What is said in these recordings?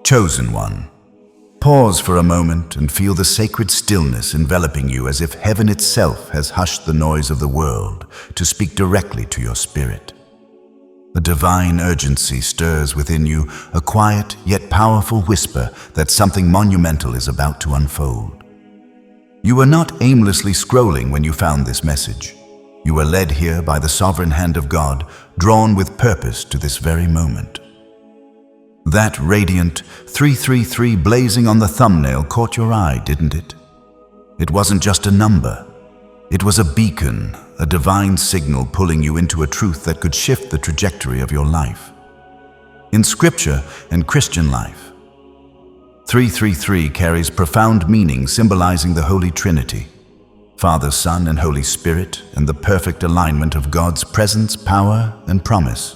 Chosen one. Pause for a moment and feel the sacred stillness enveloping you, as if heaven itself has hushed the noise of the world to speak directly to your spirit. A divine urgency stirs within you, a quiet yet powerful whisper that something monumental is about to unfold. You were not aimlessly scrolling when you found this message. You were led here by the sovereign hand of God, drawn with purpose to this very moment. That radiant 333 blazing on the thumbnail caught your eye, didn't it? It wasn't just a number. It was a beacon, a divine signal pulling you into a truth that could shift the trajectory of your life. In Scripture and Christian life, 333 carries profound meaning, symbolizing the Holy Trinity, Father, Son, and Holy Spirit, and the perfect alignment of God's presence, power, and promise.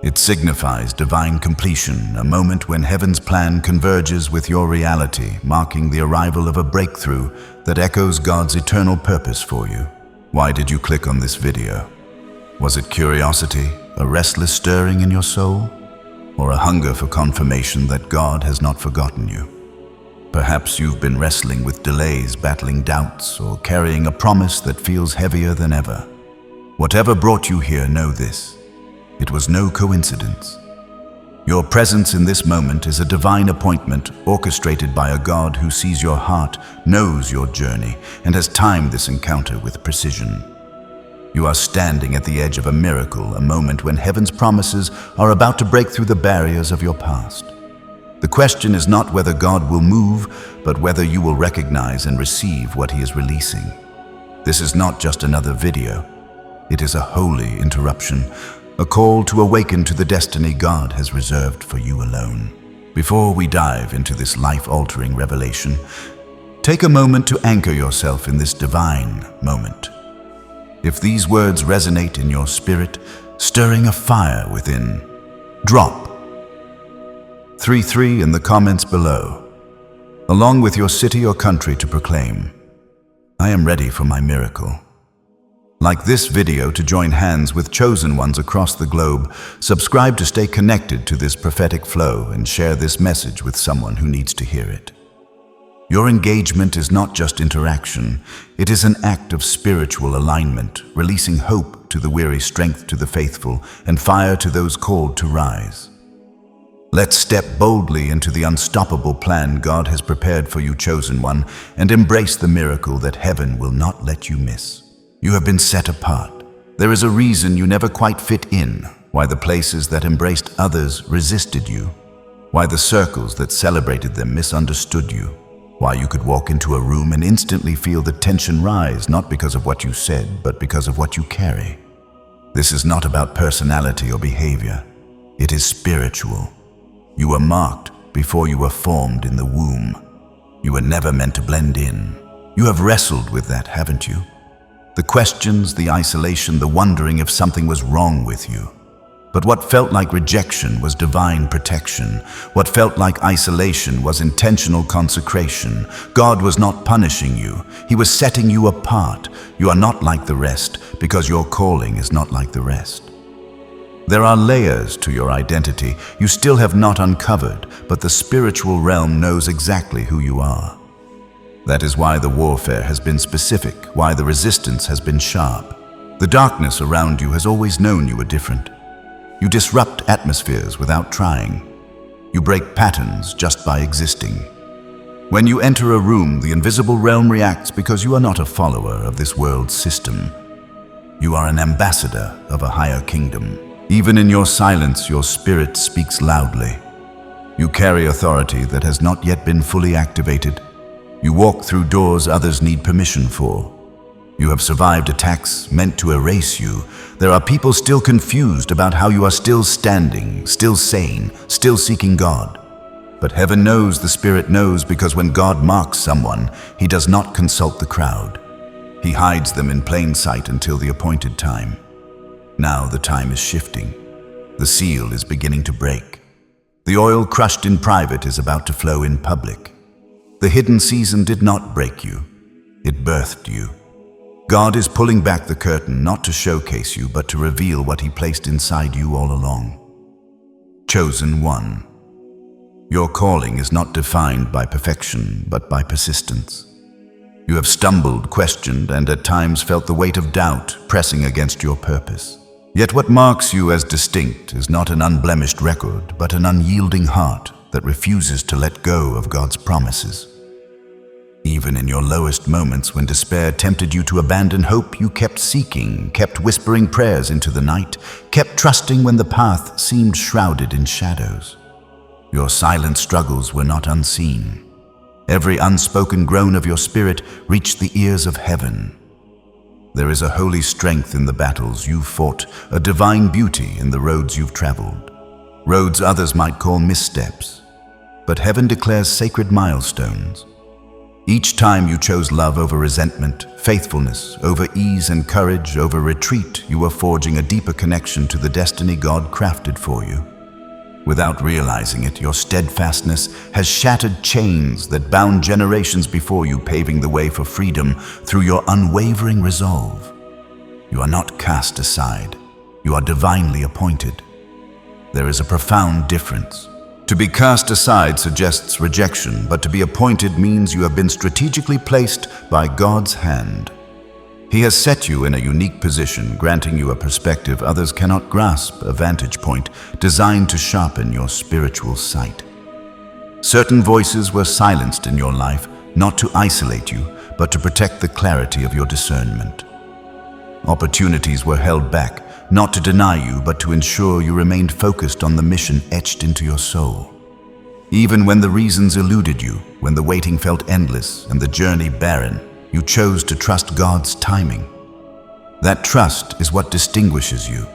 It signifies divine completion, a moment when heaven's plan converges with your reality, marking the arrival of a breakthrough that echoes God's eternal purpose for you. Why did you click on this video? Was it curiosity, a restless stirring in your soul, or a hunger for confirmation that God has not forgotten you? Perhaps you've been wrestling with delays, battling doubts, or carrying a promise that feels heavier than ever. Whatever brought you here, know this. It was no coincidence. Your presence in this moment is a divine appointment orchestrated by a God who sees your heart, knows your journey, and has timed this encounter with precision. You are standing at the edge of a miracle, a moment when heaven's promises are about to break through the barriers of your past. The question is not whether God will move, but whether you will recognize and receive what He is releasing. This is not just another video. It is a holy interruption, a call to awaken to the destiny God has reserved for you alone. Before we dive into this life-altering revelation, take a moment to anchor yourself in this divine moment. If these words resonate in your spirit, stirring a fire within, drop 33 in the comments below, along with your city or country, to proclaim, "I am ready for my miracle." Like this video to join hands with chosen ones across the globe, subscribe to stay connected to this prophetic flow, and share this message with someone who needs to hear it. Your engagement is not just interaction, it is an act of spiritual alignment, releasing hope to the weary, strength to the faithful, and fire to those called to rise. Let's step boldly into the unstoppable plan God has prepared for you, chosen one, and embrace the miracle that heaven will not let you miss. You have been set apart. There is a reason you never quite fit in, why the places that embraced others resisted you, why the circles that celebrated them misunderstood you, why you could walk into a room and instantly feel the tension rise, not because of what you said, but because of what you carry. This is not about personality or behavior. It is spiritual. You were marked before you were formed in the womb. You were never meant to blend in. You have wrestled with that, haven't you? The questions, the isolation, the wondering if something was wrong with you. But what felt like rejection was divine protection. What felt like isolation was intentional consecration. God was not punishing you. He was setting you apart. You are not like the rest because your calling is not like the rest. There are layers to your identity you still have not uncovered, but the spiritual realm knows exactly who you are. That is why the warfare has been specific, why the resistance has been sharp. The darkness around you has always known you were different. You disrupt atmospheres without trying. You break patterns just by existing. When you enter a room, the invisible realm reacts because you are not a follower of this world's system. You are an ambassador of a higher kingdom. Even in your silence, your spirit speaks loudly. You carry authority that has not yet been fully activated. You walk through doors others need permission for. You have survived attacks meant to erase you. There are people still confused about how you are still standing, still sane, still seeking God. But heaven knows, the Spirit knows, because when God marks someone, He does not consult the crowd. He hides them in plain sight until the appointed time. Now the time is shifting. The seal is beginning to break. The oil crushed in private is about to flow in public. The hidden season did not break you. It birthed you. God is pulling back the curtain, not to showcase you, but to reveal what He placed inside you all along. Chosen one. Your calling is not defined by perfection, but by persistence. You have stumbled, questioned, and at times felt the weight of doubt pressing against your purpose. Yet what marks you as distinct is not an unblemished record, but an unyielding heart that refuses to let go of God's promises. Even in your lowest moments when despair tempted you to abandon hope, you kept seeking, kept whispering prayers into the night, kept trusting when the path seemed shrouded in shadows. Your silent struggles were not unseen. Every unspoken groan of your spirit reached the ears of heaven. There is a holy strength in the battles you've fought, a divine beauty in the roads you've traveled. Roads others might call missteps, but heaven declares sacred milestones. Each time you chose love over resentment, faithfulness over ease, and courage over retreat, you were forging a deeper connection to the destiny God crafted for you. Without realizing it, your steadfastness has shattered chains that bound generations before you, paving the way for freedom through your unwavering resolve. You are not cast aside. You are divinely appointed. There is a profound difference. To be cast aside suggests rejection, but to be appointed means you have been strategically placed by God's hand. He has set you in a unique position, granting you a perspective others cannot grasp, a vantage point designed to sharpen your spiritual sight. Certain voices were silenced in your life, not to isolate you, but to protect the clarity of your discernment. Opportunities were held back, not to deny you, but to ensure you remained focused on the mission etched into your soul. Even when the reasons eluded you, when the waiting felt endless and the journey barren, you chose to trust God's timing. That trust is what distinguishes you.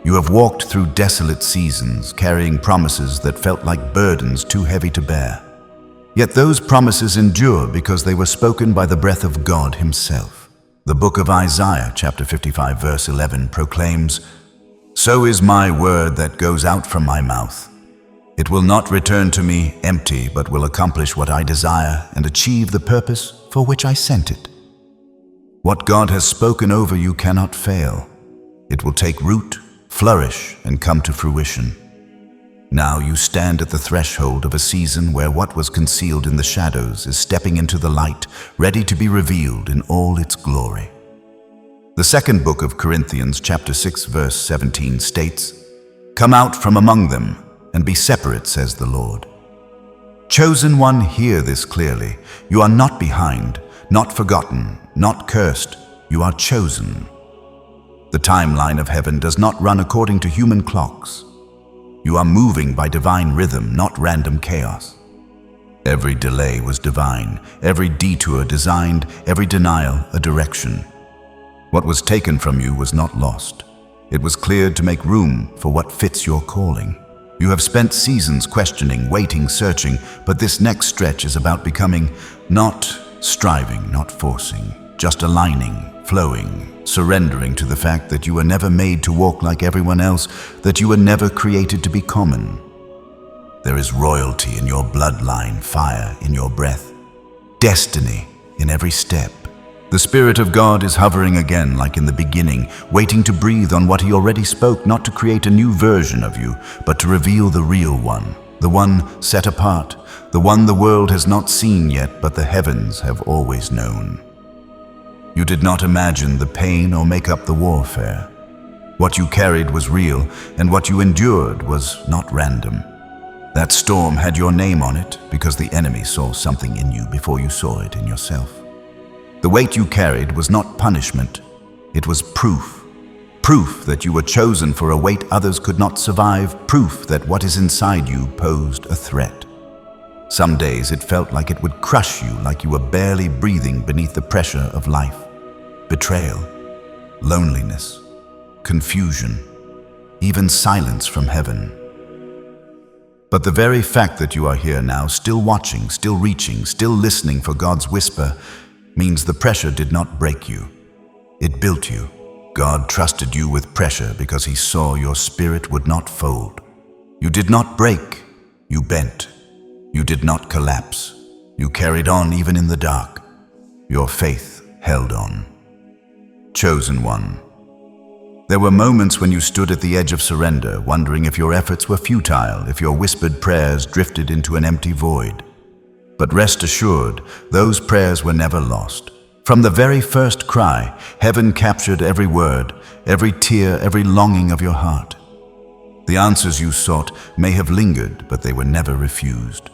You have walked through desolate seasons, carrying promises that felt like burdens too heavy to bear. Yet those promises endure because they were spoken by the breath of God Himself. The book of Isaiah, chapter 55, verse 11, proclaims, "So is my word that goes out from my mouth. It will not return to me empty, but will accomplish what I desire and achieve the purpose for which I sent it." What God has spoken over you cannot fail. It will take root, flourish, and come to fruition. Now you stand at the threshold of a season where what was concealed in the shadows is stepping into the light, ready to be revealed in all its glory. The second book of Corinthians, chapter 6, verse 17 states, "Come out from among them and be separate, says the Lord." Chosen one, hear this clearly. You are not behind, not forgotten, not cursed. You are chosen. The timeline of heaven does not run according to human clocks. You are moving by divine rhythm, not random chaos. Every delay was divine, every detour designed, every denial a direction. What was taken from you was not lost. It was cleared to make room for what fits your calling. You have spent seasons questioning, waiting, searching, but this next stretch is about becoming, not striving, not forcing, just aligning, flowing, surrendering to the fact that you were never made to walk like everyone else, that you were never created to be common. There is royalty in your bloodline, fire in your breath, destiny in every step. The Spirit of God is hovering again like in the beginning, waiting to breathe on what He already spoke, not to create a new version of you, but to reveal the real one, the one set apart, the one the world has not seen yet, but the heavens have always known. You did not imagine the pain or make up the warfare. What you carried was real, and what you endured was not random. That storm had your name on it because the enemy saw something in you before you saw it in yourself. The weight you carried was not punishment, it was proof. Proof that you were chosen for a weight others could not survive, proof that what is inside you posed a threat. Some days it felt like it would crush you, like you were barely breathing beneath the pressure of life. Betrayal, loneliness, confusion, even silence from heaven. But the very fact that you are here now, still watching, still reaching, still listening for God's whisper, means the pressure did not break you. It built you. God trusted you with pressure because He saw your spirit would not fold. You did not break, you bent. You did not collapse. You carried on even in the dark. Your faith held on. Chosen one, There were moments when you stood at the edge of surrender, wondering if your efforts were futile, if your whispered prayers drifted into an empty void. But rest assured, those prayers were never lost. From the very first cry, heaven captured every word, every tear, every longing of your heart. The answers you sought may have lingered, but they were never refused.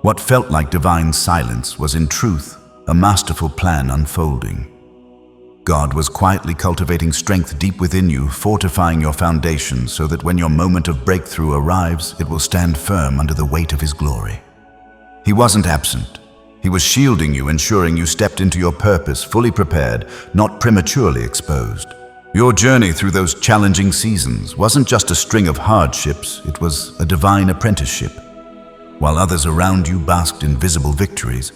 What felt like divine silence was in truth a masterful plan unfolding. God was quietly cultivating strength deep within you, fortifying your foundation so that when your moment of breakthrough arrives, it will stand firm under the weight of His glory. He wasn't absent. He was shielding you, ensuring you stepped into your purpose fully prepared, not prematurely exposed. Your journey through those challenging seasons wasn't just a string of hardships, it was a divine apprenticeship. While others around you basked in visible victories,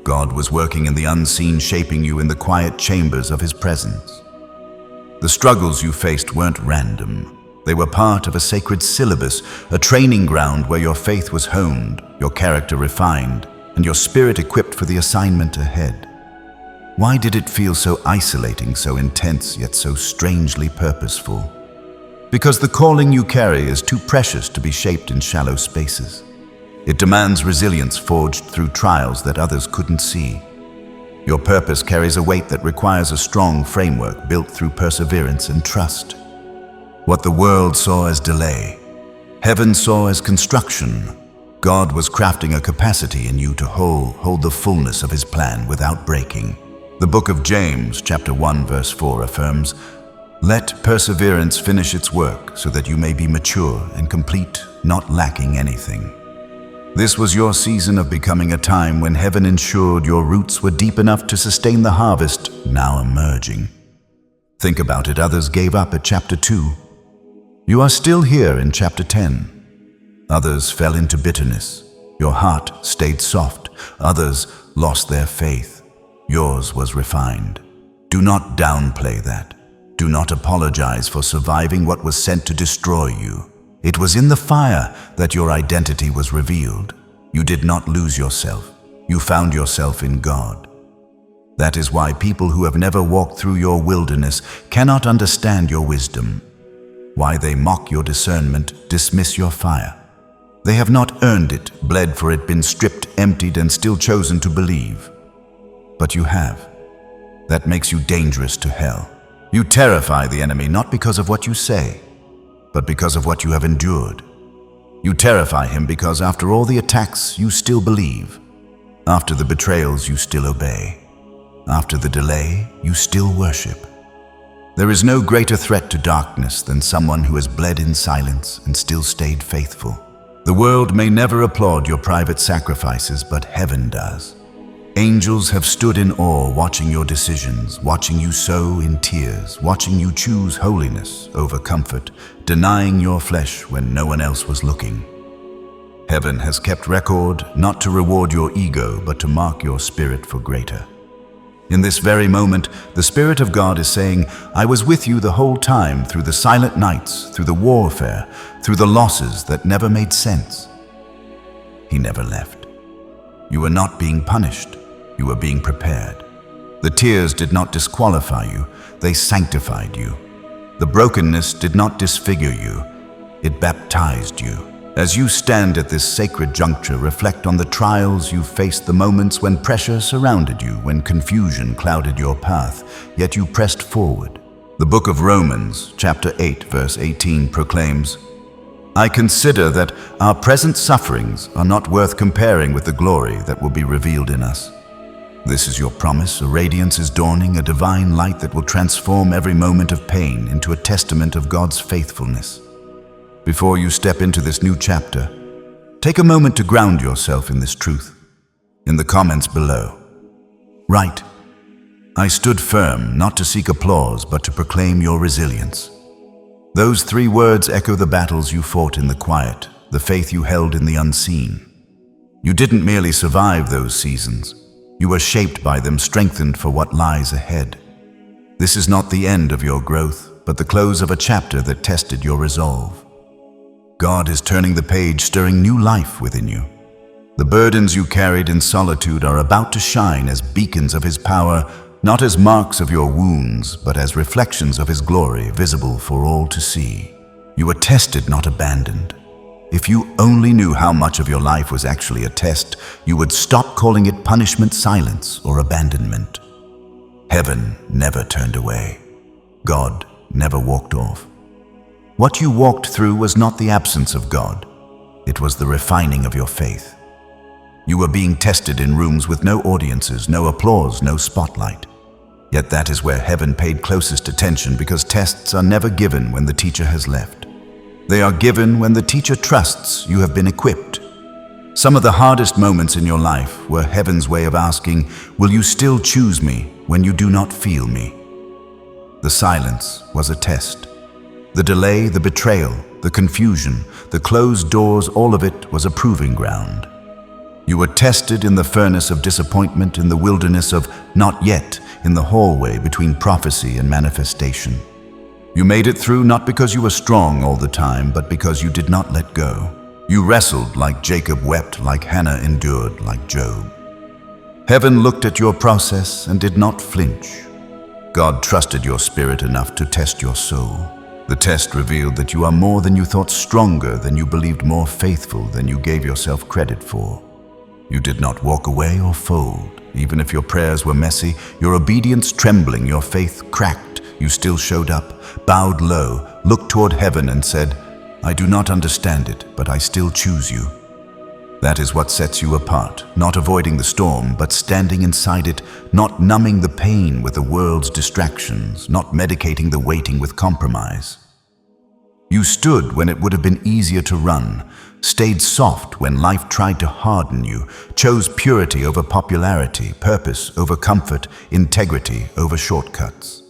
God was working in the unseen, shaping you in the quiet chambers of His presence. The struggles you faced weren't random. They were part of a sacred syllabus, a training ground where your faith was honed, your character refined, and your spirit equipped for the assignment ahead. Why did it feel so isolating, so intense, yet so strangely purposeful? Because the calling you carry is too precious to be shaped in shallow spaces. It demands resilience forged through trials that others couldn't see. Your purpose carries a weight that requires a strong framework built through perseverance and trust. What the world saw as delay, heaven saw as construction. God was crafting a capacity in you to hold the fullness of His plan without breaking. The book of James, chapter 1, verse 4 affirms, "Let perseverance finish its work so that you may be mature and complete, not lacking anything." This was your season of becoming a time when heaven ensured your roots were deep enough to sustain the harvest now emerging. Think about it, others gave up at chapter 2. You are still here in chapter 10. Others fell into bitterness. Your heart stayed soft. Others lost their faith. Yours was refined. Do not downplay that. Do not apologize for surviving what was sent to destroy you. It was in the fire that your identity was revealed. You did not lose yourself. You found yourself in God. That is why people who have never walked through your wilderness cannot understand your wisdom. Why they mock your discernment, dismiss your fire. They have not earned it, bled for it, been stripped, emptied, and still chosen to believe. But you have. That makes you dangerous to hell. You terrify the enemy not because of what you say, but because of what you have endured. You terrify him because after all the attacks, you still believe. After the betrayals, you still obey. After the delay, you still worship. There is no greater threat to darkness than someone who has bled in silence and still stayed faithful. The world may never applaud your private sacrifices, but heaven does. Angels have stood in awe watching your decisions, watching you sow in tears, watching you choose holiness over comfort, denying your flesh when no one else was looking. Heaven has kept record, not to reward your ego, but to mark your spirit for greater. In this very moment, the Spirit of God is saying, I was with you the whole time, through the silent nights, through the warfare, through the losses that never made sense. He never left. You were not being punished. You were being prepared. The tears did not disqualify you, they sanctified you. The brokenness did not disfigure you, it baptized you. As you stand at this sacred juncture, reflect on the trials you faced, the moments when pressure surrounded you, when confusion clouded your path, yet you pressed forward. The book of Romans, chapter 8, verse 18 proclaims, I consider that our present sufferings are not worth comparing with the glory that will be revealed in us. This is your promise. A radiance is dawning, a divine light that will transform every moment of pain into a testament of God's faithfulness. Before you step into this new chapter, take a moment to ground yourself in this truth. In the comments below, write, I stood firm, not to seek applause, but to proclaim your resilience. Those 3 words echo the battles you fought in the quiet, the faith you held in the unseen. You didn't merely survive those seasons. You were shaped by them, strengthened for what lies ahead. This is not the end of your growth, but the close of a chapter that tested your resolve. God is turning the page, stirring new life within you. The burdens you carried in solitude are about to shine as beacons of His power, not as marks of your wounds, but as reflections of His glory visible for all to see. You were tested, not abandoned. If you only knew how much of your life was actually a test, you would stop calling it punishment, silence, or abandonment. Heaven never turned away. God never walked off. What you walked through was not the absence of God. It was the refining of your faith. You were being tested in rooms with no audiences, no applause, no spotlight. Yet that is where heaven paid closest attention, because tests are never given when the teacher has left. They are given when the teacher trusts you have been equipped. Some of the hardest moments in your life were heaven's way of asking, will you still choose me when you do not feel me? The silence was a test. The delay, the betrayal, the confusion, the closed doors, all of it was a proving ground. You were tested in the furnace of disappointment, in the wilderness of not yet, in the hallway between prophecy and manifestation. You made it through not because you were strong all the time, but because you did not let go. You wrestled like Jacob wept, like Hannah endured, like Job. Heaven looked at your process and did not flinch. God trusted your spirit enough to test your soul. The test revealed that you are more than you thought, stronger than you believed, more faithful than you gave yourself credit for. You did not walk away or fold. Even if your prayers were messy, your obedience trembling, your faith cracked, you still showed up, bowed low, looked toward heaven and said, I do not understand it, but I still choose you. That is what sets you apart, not avoiding the storm, but standing inside it, not numbing the pain with the world's distractions, not medicating the waiting with compromise. You stood when it would have been easier to run, stayed soft when life tried to harden you, chose purity over popularity, purpose over comfort, integrity over shortcuts.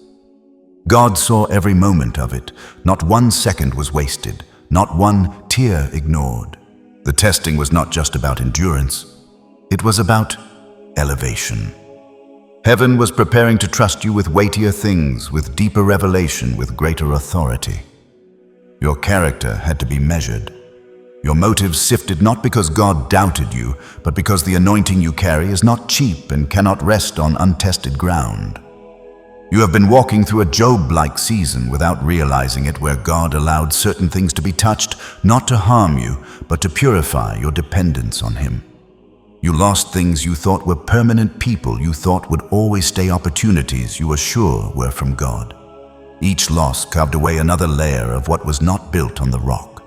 God saw every moment of it. Not one second was wasted, not one tear ignored. The testing was not just about endurance, it was about elevation. Heaven was preparing to trust you with weightier things, with deeper revelation, with greater authority. Your character had to be measured. Your motives sifted not because God doubted you, but because the anointing you carry is not cheap and cannot rest on untested ground. You have been walking through a Job-like season without realizing it, where God allowed certain things to be touched, not to harm you, but to purify your dependence on Him. You lost things you thought were permanent, people you thought would always stay, opportunities you were sure were from God. Each loss carved away another layer of what was not built on the rock.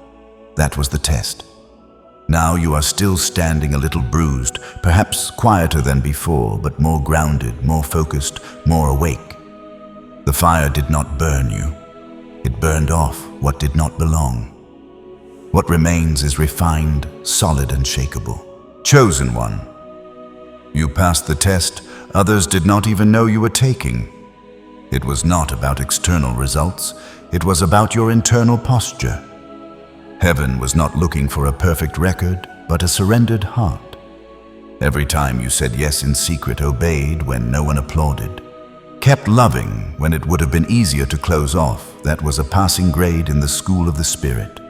That was the test. Now you are still standing, a little bruised, perhaps quieter than before, but more grounded, more focused, more awake. The fire did not burn you. It burned off what did not belong. What remains is refined, solid, and shakable. Chosen one. You passed the test others did not even know you were taking. It was not about external results. It was about your internal posture. Heaven was not looking for a perfect record, but a surrendered heart. Every time you said yes in secret, obeyed when no one applauded, kept loving when it would have been easier to close off, that was a passing grade in the school of the Spirit.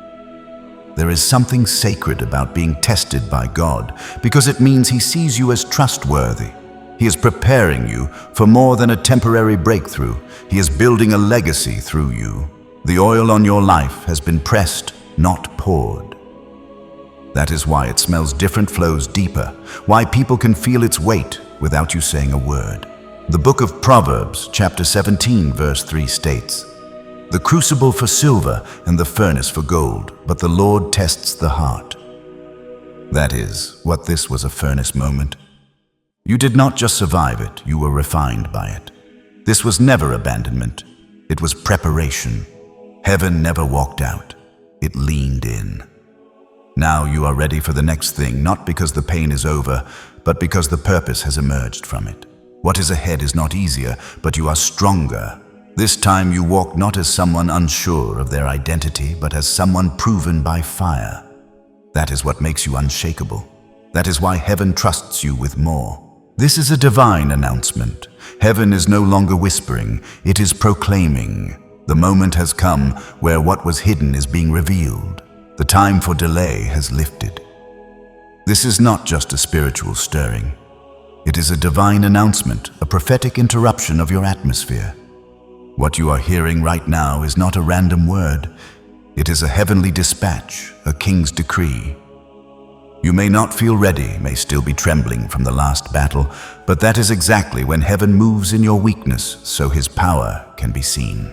There is something sacred about being tested by God, because it means He sees you as trustworthy. He is preparing you for more than a temporary breakthrough. He is building a legacy through you. The oil on your life has been pressed, not poured. That is why it smells different, flows deeper, why people can feel its weight without you saying a word. The book of Proverbs, chapter 17, verse 3 states, "The crucible for silver and the furnace for gold, but the Lord tests the heart." That is what this was, a furnace moment. You did not just survive it, you were refined by it. This was never abandonment, it was preparation. Heaven never walked out, it leaned in. Now you are ready for the next thing, not because the pain is over, but because the purpose has emerged from it. What is ahead is not easier, but you are stronger. This time you walk not as someone unsure of their identity, but as someone proven by fire. That is what makes you unshakable. That is why heaven trusts you with more. This is a divine announcement. Heaven is no longer whispering, it is proclaiming. The moment has come where what was hidden is being revealed. The time for delay has lifted. This is not just a spiritual stirring. It is a divine announcement, a prophetic interruption of your atmosphere. What you are hearing right now is not a random word. It is a heavenly dispatch, a king's decree. You may not feel ready, may still be trembling from the last battle, but that is exactly when heaven moves in your weakness so his power can be seen.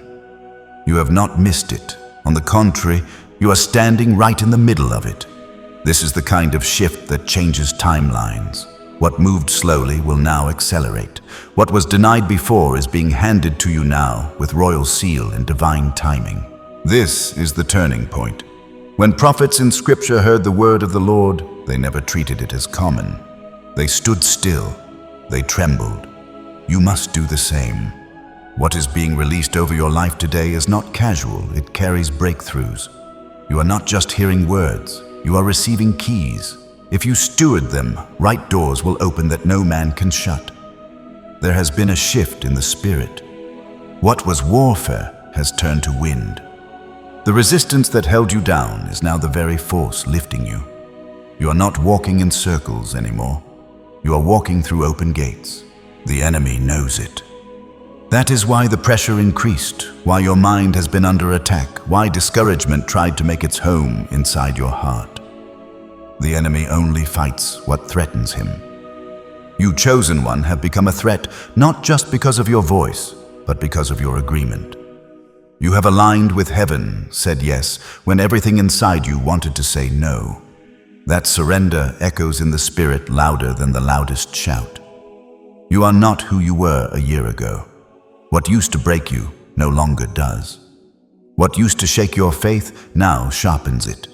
You have not missed it. On the contrary, you are standing right in the middle of it. This is the kind of shift that changes timelines. What moved slowly will now accelerate. What was denied before is being handed to you now with royal seal and divine timing. This is the turning point. When prophets in Scripture heard the word of the Lord, they never treated it as common. They stood still. They trembled. You must do the same. What is being released over your life today is not casual. It carries breakthroughs. You are not just hearing words. You are receiving keys. If you steward them, right doors will open that no man can shut. There has been a shift in the spirit. What was warfare has turned to wind. The resistance that held you down is now the very force lifting you. You are not walking in circles anymore. You are walking through open gates. The enemy knows it. That is why the pressure increased, why your mind has been under attack, why discouragement tried to make its home inside your heart. The enemy only fights what threatens him. You, chosen one, have become a threat, not just because of your voice, but because of your agreement. You have aligned with heaven, said yes, when everything inside you wanted to say no. That surrender echoes in the spirit louder than the loudest shout. You are not who you were a year ago. What used to break you no longer does. What used to shake your faith now sharpens it.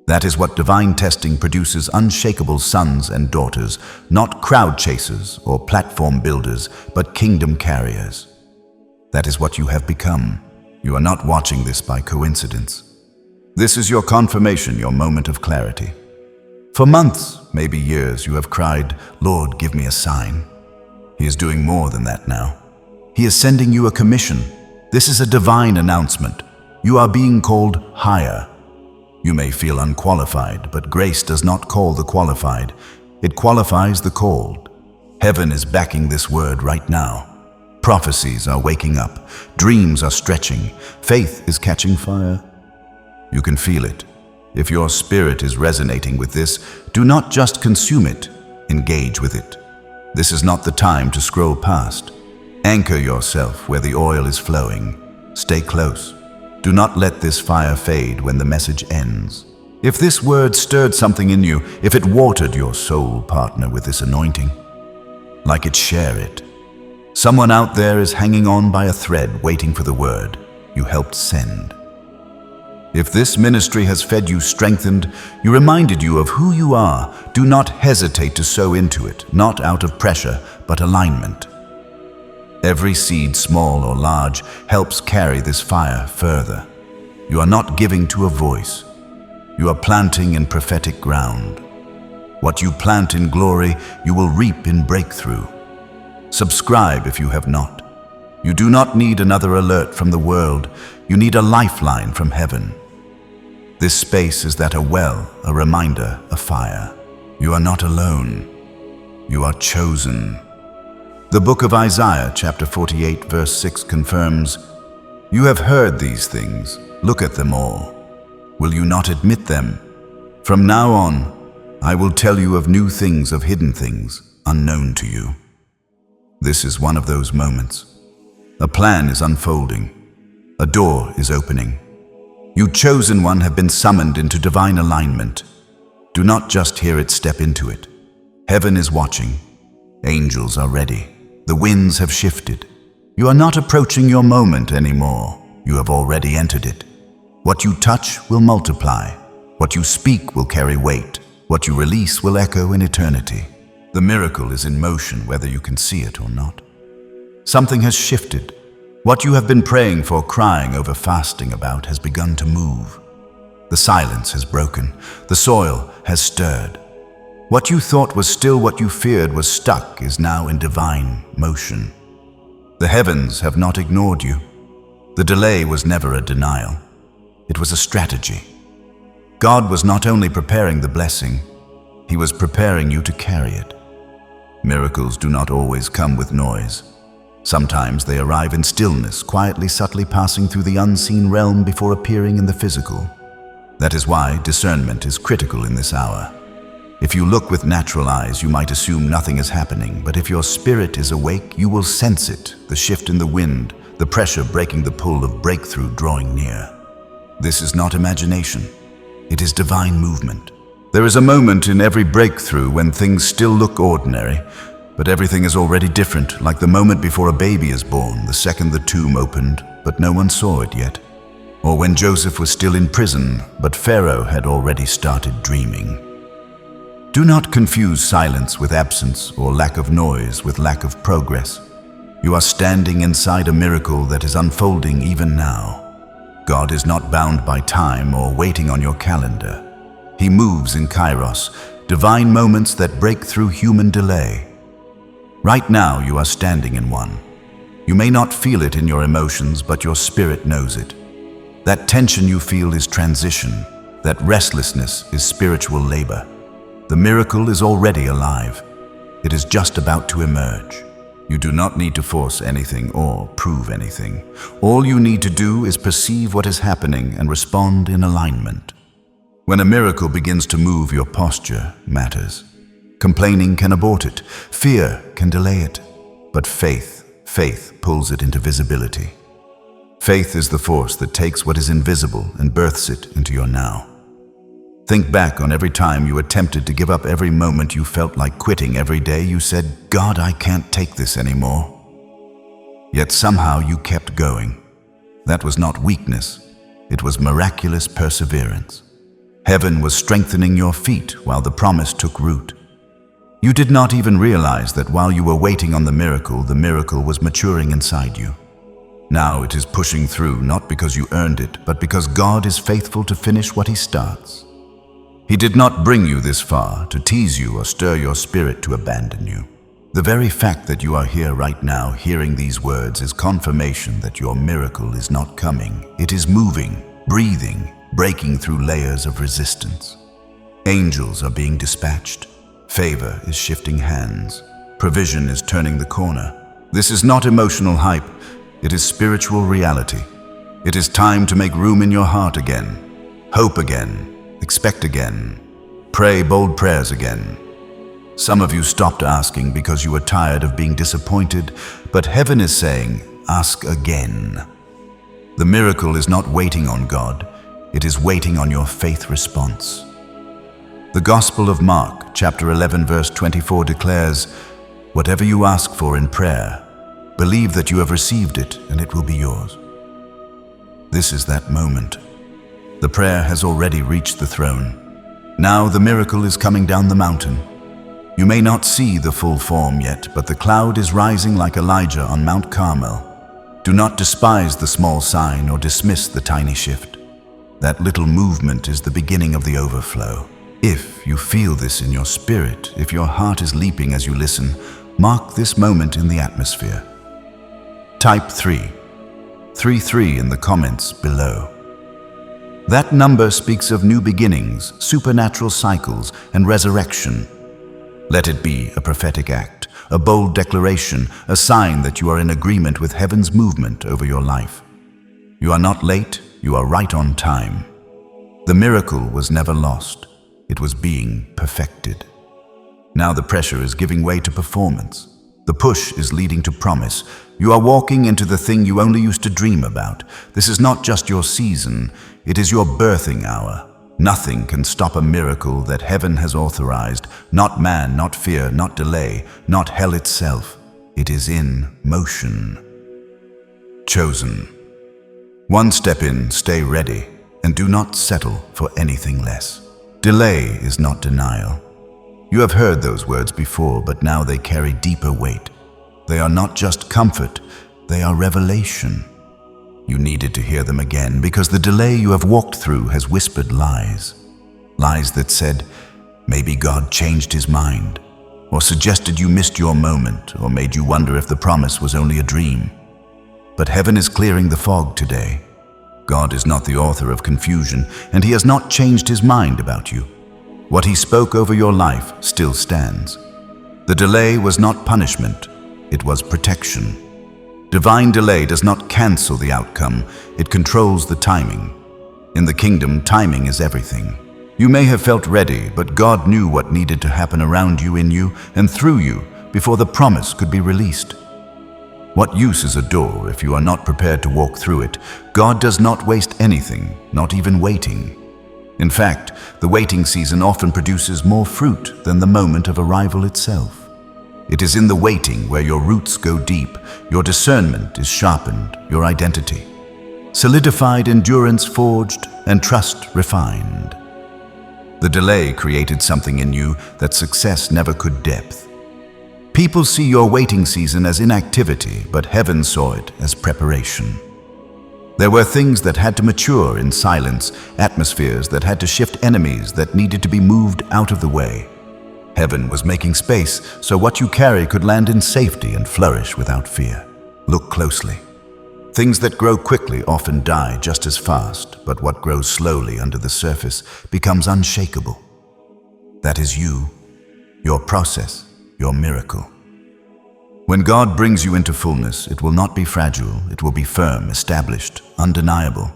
That is what divine testing produces: unshakable sons and daughters, not crowd chasers or platform builders, but kingdom carriers. That is what you have become. You are not watching this by coincidence. This is your confirmation, your moment of clarity. For months, maybe years, you have cried, "Lord, give me a sign." He is doing more than that now. He is sending you a commission. This is a divine announcement. You are being called higher. You may feel unqualified, but grace does not call the qualified. It qualifies the called. Heaven is backing this word right now. Prophecies are waking up. Dreams are stretching. Faith is catching fire. You can feel it. If your spirit is resonating with this, do not just consume it, engage with it. This is not the time to scroll past. Anchor yourself where the oil is flowing. Stay close. Do not let this fire fade when the message ends. If this word stirred something in you, if it watered your soul, partner with this anointing. Like it, share it. Someone out there is hanging on by a thread, waiting for the word you helped send. If this ministry has fed you, strengthened you, reminded you of who you are, do not hesitate to sow into it, not out of pressure, but alignment. Every seed, small or large, helps carry this fire further. You are not giving to a voice. You are planting in prophetic ground. What you plant in glory, you will reap in breakthrough. Subscribe if you have not. You do not need another alert from the world. You need a lifeline from heaven. This space is that a well, a reminder, a fire. You are not alone. You are chosen. The book of Isaiah, chapter 48, verse 6 confirms, "You have heard these things. Look at them all. Will you not admit them? From now on, I will tell you of new things, of hidden things, unknown to you." This is one of those moments. A plan is unfolding. A door is opening. You, chosen one, have been summoned into divine alignment. Do not just hear it, step into it. Heaven is watching. Angels are ready. The winds have shifted. You are not approaching your moment anymore. You have already entered it. What you touch will multiply. What you speak will carry weight. What you release will echo in eternity. The miracle is in motion, whether you can see it or not. Something has shifted. What you have been praying for, crying over, fasting about, has begun to move. The silence has broken. The soil has stirred. What you thought was still, what you feared was stuck, is now in divine motion. The heavens have not ignored you. The delay was never a denial. It was a strategy. God was not only preparing the blessing, He was preparing you to carry it. Miracles do not always come with noise. Sometimes they arrive in stillness, quietly, subtly passing through the unseen realm before appearing in the physical. That is why discernment is critical in this hour. If you look with natural eyes, you might assume nothing is happening, but if your spirit is awake, you will sense it, the shift in the wind, the pressure breaking the pull of breakthrough drawing near. This is not imagination. It is divine movement. There is a moment in every breakthrough when things still look ordinary, but everything is already different, like the moment before a baby is born, the second the tomb opened, but no one saw it yet. Or when Joseph was still in prison, but Pharaoh had already started dreaming. Do not confuse silence with absence or lack of noise with lack of progress. You are standing inside a miracle that is unfolding even now. God is not bound by time or waiting on your calendar. He moves in kairos, divine moments that break through human delay. Right now you are standing in one. You may not feel it in your emotions, but your spirit knows it. That tension you feel is transition. That restlessness is spiritual labor. The miracle is already alive. It is just about to emerge. You do not need to force anything or prove anything. All you need to do is perceive what is happening and respond in alignment. When a miracle begins to move, your posture matters. Complaining can abort it. Fear can delay it. But faith pulls it into visibility. Faith is the force that takes what is invisible and births it into your now. Think back on every time you attempted to give up, every moment you felt like quitting, every day you said, "God, I can't take this anymore." Yet somehow you kept going. That was not weakness. It was miraculous perseverance. Heaven was strengthening your feet while the promise took root. You did not even realize that while you were waiting on the miracle was maturing inside you. Now it is pushing through, not because you earned it, but because God is faithful to finish what He starts. He did not bring you this far to tease you or stir your spirit to abandon you. The very fact that you are here right now hearing these words is confirmation that your miracle is not coming. It is moving, breathing, breaking through layers of resistance. Angels are being dispatched. Favor is shifting hands. Provision is turning the corner. This is not emotional hype. It is spiritual reality. It is time to make room in your heart again. Hope again. Expect again. Pray bold prayers again. Some of you stopped asking because you were tired of being disappointed, but heaven is saying, ask again. The miracle is not waiting on God. It is waiting on your faith response. The Gospel of Mark, chapter 11, verse 24 declares, "Whatever you ask for in prayer, believe that you have received it and it will be yours." This is that moment. The prayer has already reached the throne. Now the miracle is coming down the mountain. You may not see the full form yet, but the cloud is rising like Elijah on Mount Carmel. Do not despise the small sign or dismiss the tiny shift. That little movement is the beginning of the overflow. If you feel this in your spirit, if your heart is leaping as you listen, mark this moment in the atmosphere. Type 3. 3 in the comments below. That number speaks of new beginnings, supernatural cycles, and resurrection. Let it be a prophetic act, a bold declaration, a sign that you are in agreement with heaven's movement over your life. You are not late, you are right on time. The miracle was never lost. It was being perfected. Now the pressure is giving way to performance. The push is leading to promise. You are walking into the thing you only used to dream about. This is not just your season, it is your birthing hour. Nothing can stop a miracle that heaven has authorized. Not man, not fear, not delay, not hell itself. It is in motion. Chosen. One step in, stay ready, and do not settle for anything less. Delay is not denial. You have heard those words before, but now they carry deeper weight. They are not just comfort, they are revelation. You needed to hear them again because the delay you have walked through has whispered lies. Lies that said, maybe God changed His mind, or suggested you missed your moment, or made you wonder if the promise was only a dream. But heaven is clearing the fog today. God is not the author of confusion, and He has not changed His mind about you. What He spoke over your life still stands. The delay was not punishment, it was protection. Divine delay does not cancel the outcome, it controls the timing. In the kingdom, timing is everything. You may have felt ready, but God knew what needed to happen around you, in you, and through you before the promise could be released. What use is a door if you are not prepared to walk through it? God does not waste anything, not even waiting. In fact, the waiting season often produces more fruit than the moment of arrival itself. It is in the waiting where your roots go deep, your discernment is sharpened, your identity solidified, endurance forged, and trust refined. The delay created something in you that success never could depth. People see your waiting season as inactivity, but heaven saw it as preparation. There were things that had to mature in silence, atmospheres that had to shift, enemies that needed to be moved out of the way. Heaven was making space so what you carry could land in safety and flourish without fear. Look closely. Things that grow quickly often die just as fast, but what grows slowly under the surface becomes unshakable. That is you, your process, your miracle. When God brings you into fullness, it will not be fragile, it will be firm, established, undeniable.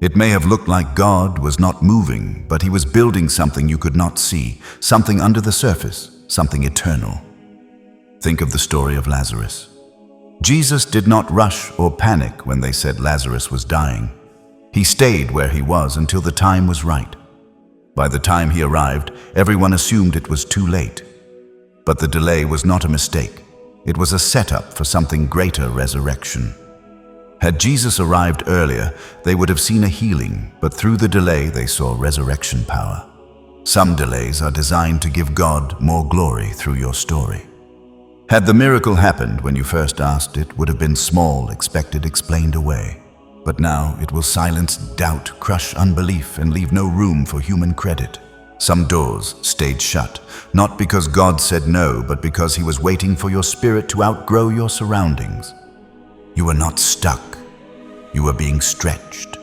It may have looked like God was not moving, but He was building something you could not see, something under the surface, something eternal. Think of the story of Lazarus. Jesus did not rush or panic when they said Lazarus was dying. He stayed where he was until the time was right. By the time he arrived, everyone assumed it was too late. But the delay was not a mistake. It was a setup for something greater, resurrection. Had Jesus arrived earlier, they would have seen a healing, but through the delay they saw resurrection power. Some delays are designed to give God more glory through your story. Had the miracle happened when you first asked, it would have been small, expected, explained away. But now it will silence doubt, crush unbelief, and leave no room for human credit. Some doors stayed shut, not because God said no, but because He was waiting for your spirit to outgrow your surroundings. You were not stuck. You were being stretched.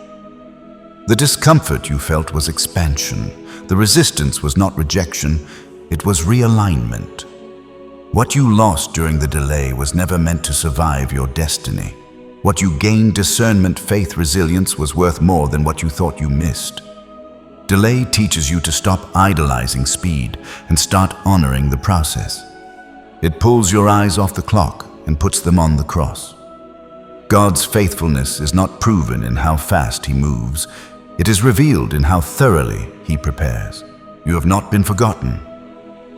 The discomfort you felt was expansion. The resistance was not rejection, it was realignment. What you lost during the delay was never meant to survive your destiny. What you gained, discernment, faith, resilience, was worth more than what you thought you missed. Delay teaches you to stop idolizing speed and start honoring the process. It pulls your eyes off the clock and puts them on the cross. God's faithfulness is not proven in how fast He moves. It is revealed in how thoroughly He prepares. You have not been forgotten.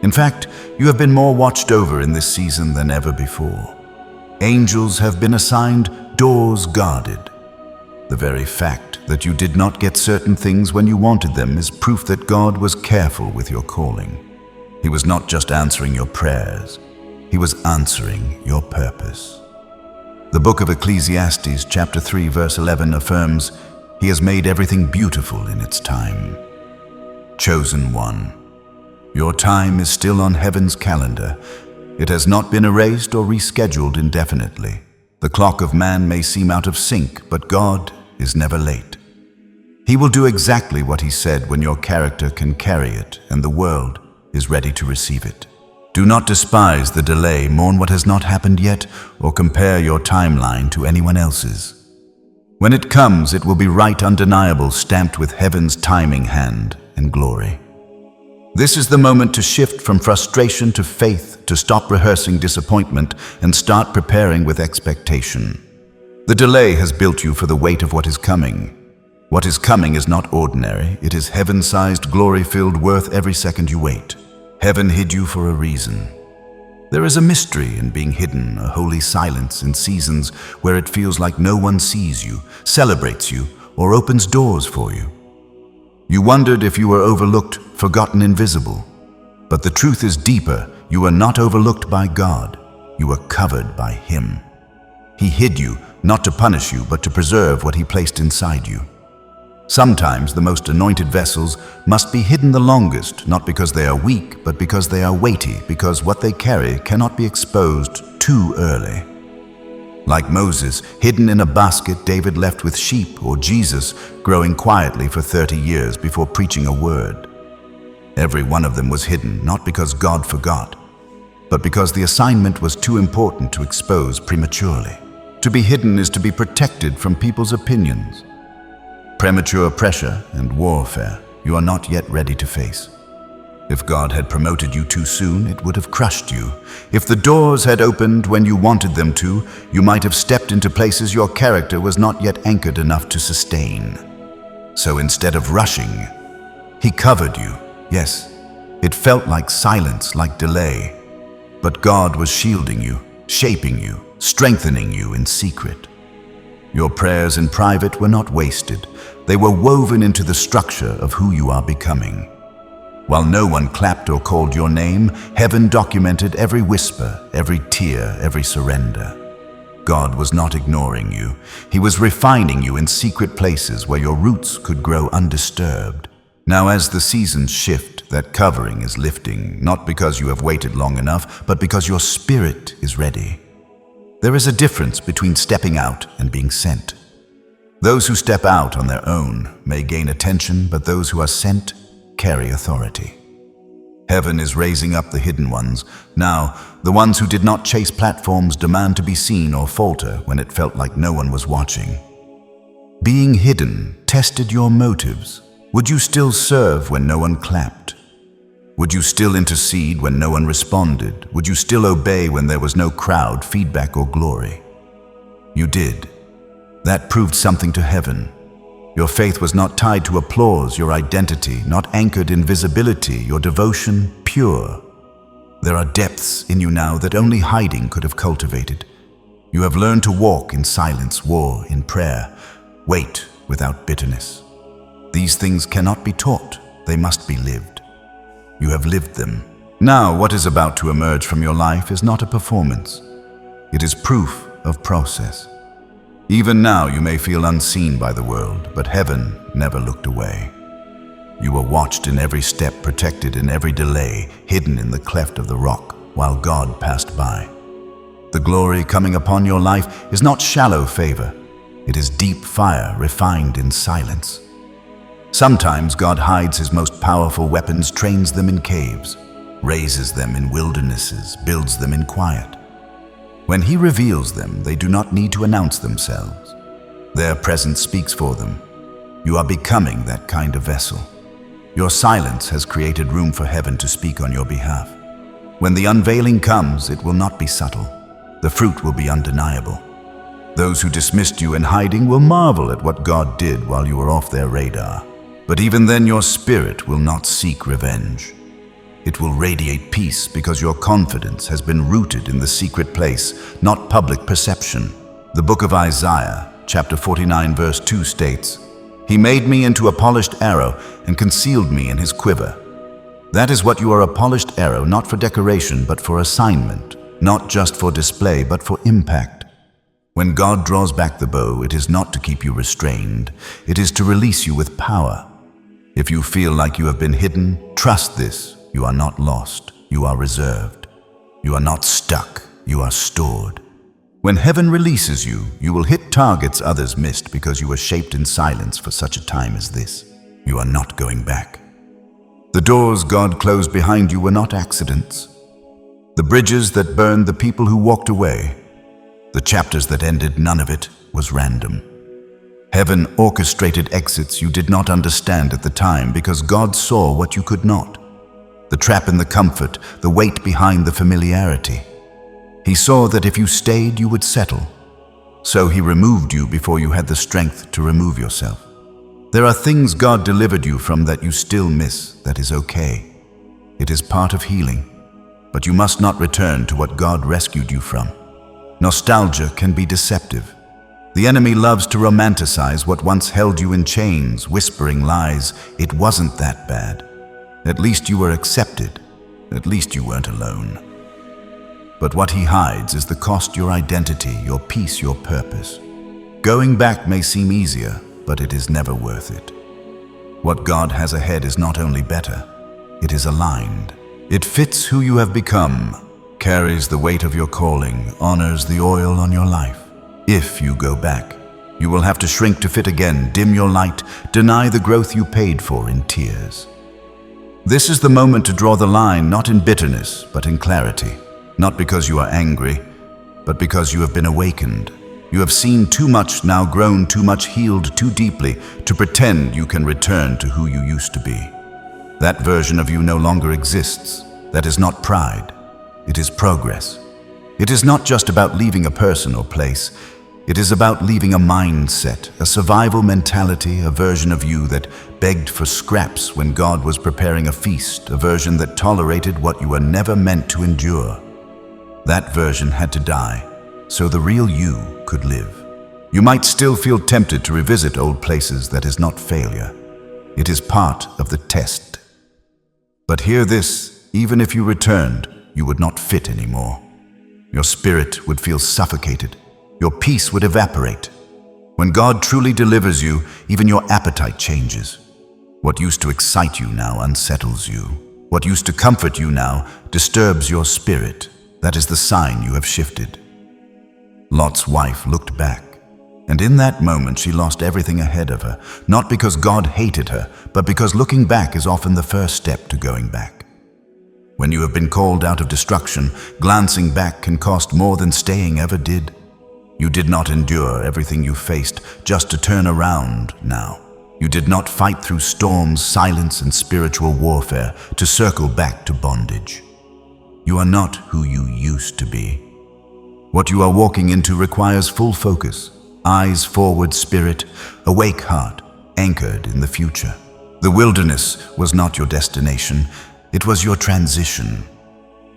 In fact, you have been more watched over in this season than ever before. Angels have been assigned, doors guarded. The very fact that you did not get certain things when you wanted them is proof that God was careful with your calling. He was not just answering your prayers, He was answering your purpose. The book of Ecclesiastes, chapter 3, verse 11 affirms, He has made everything beautiful in its time. Chosen one. Your time is still on heaven's calendar. It has not been erased or rescheduled indefinitely. The clock of man may seem out of sync, but God is never late. He will do exactly what He said when your character can carry it and the world is ready to receive it. Do not despise the delay, mourn what has not happened yet, or compare your timeline to anyone else's. When it comes, it will be right, undeniable, stamped with heaven's timing hand and glory. This is the moment to shift from frustration to faith, to stop rehearsing disappointment and start preparing with expectation. The delay has built you for the weight of what is coming. What is coming is not ordinary. It is heaven-sized, glory-filled, worth every second you wait. Heaven hid you for a reason. There is a mystery in being hidden, a holy silence in seasons where it feels like no one sees you, celebrates you, or opens doors for you. You wondered if you were overlooked, forgotten, invisible. But the truth is deeper. You were not overlooked by God. You were covered by Him. He hid you, not to punish you, but to preserve what He placed inside you. Sometimes the most anointed vessels must be hidden the longest, not because they are weak, but because they are weighty, because what they carry cannot be exposed too early. Like Moses, hidden in a basket David left with sheep, or Jesus, growing quietly for 30 years before preaching a word. Every one of them was hidden, not because God forgot, but because the assignment was too important to expose prematurely. To be hidden is to be protected from people's opinions. Premature pressure and warfare you are not yet ready to face. If God had promoted you too soon, it would have crushed you. If the doors had opened when you wanted them to, you might have stepped into places your character was not yet anchored enough to sustain. So instead of rushing, He covered you. Yes, it felt like silence, like delay. But God was shielding you, shaping you, strengthening you in secret. Your prayers in private were not wasted. They were woven into the structure of who you are becoming. While no one clapped or called your name, heaven documented every whisper, every tear, every surrender. God was not ignoring you. He was refining you in secret places where your roots could grow undisturbed. Now, as the seasons shift, that covering is lifting, not because you have waited long enough, but because your spirit is ready. There is a difference between stepping out and being sent. Those who step out on their own may gain attention, but those who are sent carry authority. Heaven is raising up the hidden ones. Now, the ones who did not chase platforms demand to be seen or falter when it felt like no one was watching. Being hidden tested your motives. Would you still serve when no one clapped? Would you still intercede when no one responded? Would you still obey when there was no crowd, feedback, or glory? You did. That proved something to heaven. Your faith was not tied to applause, your identity not anchored in visibility, your devotion pure. There are depths in you now that only hiding could have cultivated. You have learned to walk in silence, war in prayer, wait without bitterness. These things cannot be taught, they must be lived. You have lived them. Now, what is about to emerge from your life is not a performance. It is proof of process. Even now you may feel unseen by the world, but heaven never looked away. You were watched in every step, protected in every delay, hidden in the cleft of the rock, while God passed by. The glory coming upon your life is not shallow favor. It is deep fire refined in silence. Sometimes God hides His most powerful weapons, trains them in caves, raises them in wildernesses, builds them in quiet. When He reveals them, they do not need to announce themselves. Their presence speaks for them. You are becoming that kind of vessel. Your silence has created room for heaven to speak on your behalf. When the unveiling comes, it will not be subtle. The fruit will be undeniable. Those who dismissed you in hiding will marvel at what God did while you were off their radar. But even then, your spirit will not seek revenge. It will radiate peace because your confidence has been rooted in the secret place, not public perception. The book of Isaiah, chapter 49, verse 2 states, "He made me into a polished arrow and concealed me in His quiver." That is what you are, a polished arrow, not for decoration, but for assignment, not just for display, but for impact. When God draws back the bow, it is not to keep you restrained. It is to release you with power. If you feel like you have been hidden, trust this. You are not lost. You are reserved. You are not stuck. You are stored. When heaven releases you, you will hit targets others missed because you were shaped in silence for such a time as this. You are not going back. The doors God closed behind you were not accidents. The bridges that burned the people who walked away, the chapters that ended, none of it was random. Heaven orchestrated exits you did not understand at the time because God saw what you could not. The trap in the comfort, the weight behind the familiarity. He saw that if you stayed, you would settle. So He removed you before you had the strength to remove yourself. There are things God delivered you from that you still miss. That is okay. It is part of healing. But you must not return to what God rescued you from. Nostalgia can be deceptive. The enemy loves to romanticize what once held you in chains, whispering lies. It wasn't that bad. At least you were accepted. At least you weren't alone. But what he hides is the cost, your identity, your peace, your purpose. Going back may seem easier, but it is never worth it. What God has ahead is not only better, it is aligned. It fits who you have become, carries the weight of your calling, honors the oil on your life. If you go back, you will have to shrink to fit again, dim your light, deny the growth you paid for in tears. This is the moment to draw the line, not in bitterness, but in clarity. Not because you are angry, but because you have been awakened. You have seen too much, now grown too much, healed too deeply to pretend you can return to who you used to be. That version of you no longer exists. That is not pride. It is progress. It is not just about leaving a person or place. It is about leaving a mindset, a survival mentality, a version of you that begged for scraps when God was preparing a feast, a version that tolerated what you were never meant to endure. That version had to die, so the real you could live. You might still feel tempted to revisit old places. That is not failure. It is part of the test. But hear this, even if you returned, you would not fit anymore. Your spirit would feel suffocated. Your peace would evaporate. When God truly delivers you, even your appetite changes. What used to excite you now unsettles you. What used to comfort you now disturbs your spirit. That is the sign you have shifted. Lot's wife looked back, and in that moment she lost everything ahead of her, not because God hated her, but because looking back is often the first step to going back. When you have been called out of destruction, glancing back can cost more than staying ever did. You did not endure everything you faced just to turn around now. You did not fight through storms, silence, and spiritual warfare to circle back to bondage. You are not who you used to be. What you are walking into requires full focus, eyes forward, spirit, awake heart, anchored in the future. The wilderness was not your destination, it was your transition.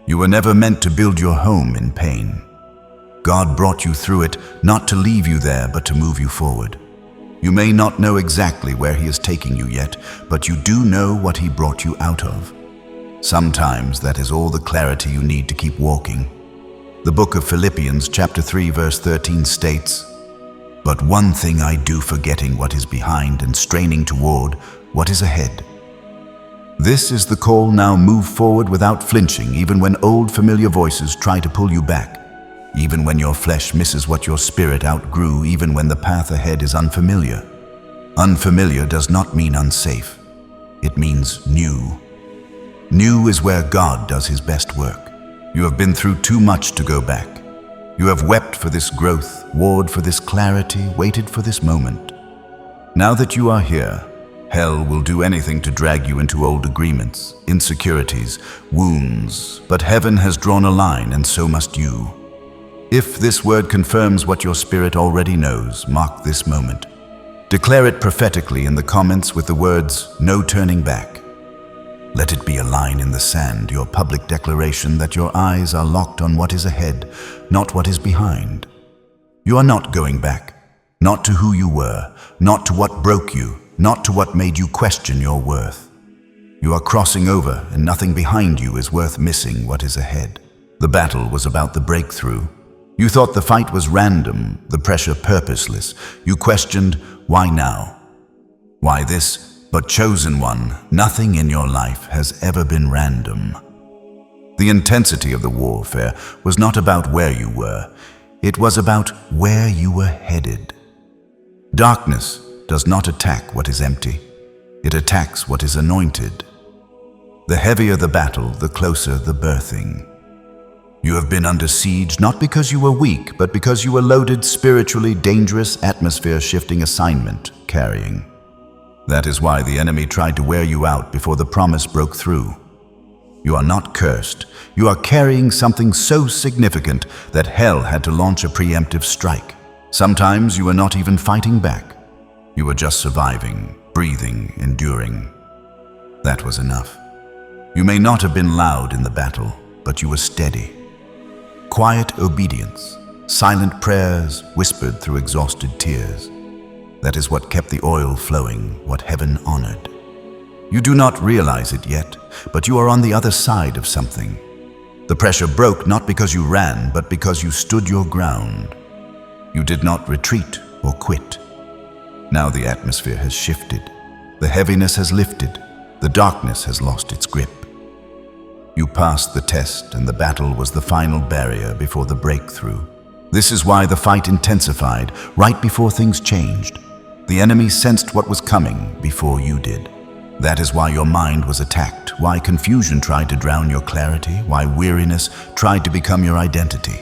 You were never meant to build your home in pain. God brought you through it, not to leave you there, but to move you forward. You may not know exactly where He is taking you yet, but you do know what He brought you out of. Sometimes that is all the clarity you need to keep walking. The book of Philippians chapter 3 verse 13 states, "But one thing I do, forgetting what is behind and straining toward what is ahead." This is the call now. Move forward without flinching, even when old familiar voices try to pull you back. Even when your flesh misses what your spirit outgrew, even when the path ahead is unfamiliar. Unfamiliar does not mean unsafe. It means new. New is where God does His best work. You have been through too much to go back. You have wept for this growth, warred for this clarity, waited for this moment. Now that you are here, hell will do anything to drag you into old agreements, insecurities, wounds, but heaven has drawn a line, and so must you. If this word confirms what your spirit already knows, mark this moment. Declare it prophetically in the comments with the words, "No turning back." Let it be a line in the sand, your public declaration that your eyes are locked on what is ahead, not what is behind. You are not going back, not to who you were, not to what broke you, not to what made you question your worth. You are crossing over, and nothing behind you is worth missing what is ahead. The battle was about the breakthrough. You thought the fight was random, the pressure purposeless. You questioned, why now? Why this? But chosen one, nothing in your life has ever been random. The intensity of the warfare was not about where you were. It was about where you were headed. Darkness does not attack what is empty. It attacks what is anointed. The heavier the battle, the closer the birthing. You have been under siege not because you were weak, but because you were loaded, spiritually dangerous, atmosphere-shifting assignment carrying. That is why the enemy tried to wear you out before the promise broke through. You are not cursed. You are carrying something so significant that hell had to launch a preemptive strike. Sometimes you were not even fighting back. You were just surviving, breathing, enduring. That was enough. You may not have been loud in the battle, but you were steady. Quiet obedience, silent prayers whispered through exhausted tears. That is what kept the oil flowing, what heaven honored. You do not realize it yet, but you are on the other side of something. The pressure broke not because you ran, but because you stood your ground. You did not retreat or quit. Now the atmosphere has shifted. The heaviness has lifted. The darkness has lost its grip. You passed the test, and the battle was the final barrier before the breakthrough. This is why the fight intensified right before things changed. The enemy sensed what was coming before you did. That is why your mind was attacked, why confusion tried to drown your clarity, why weariness tried to become your identity.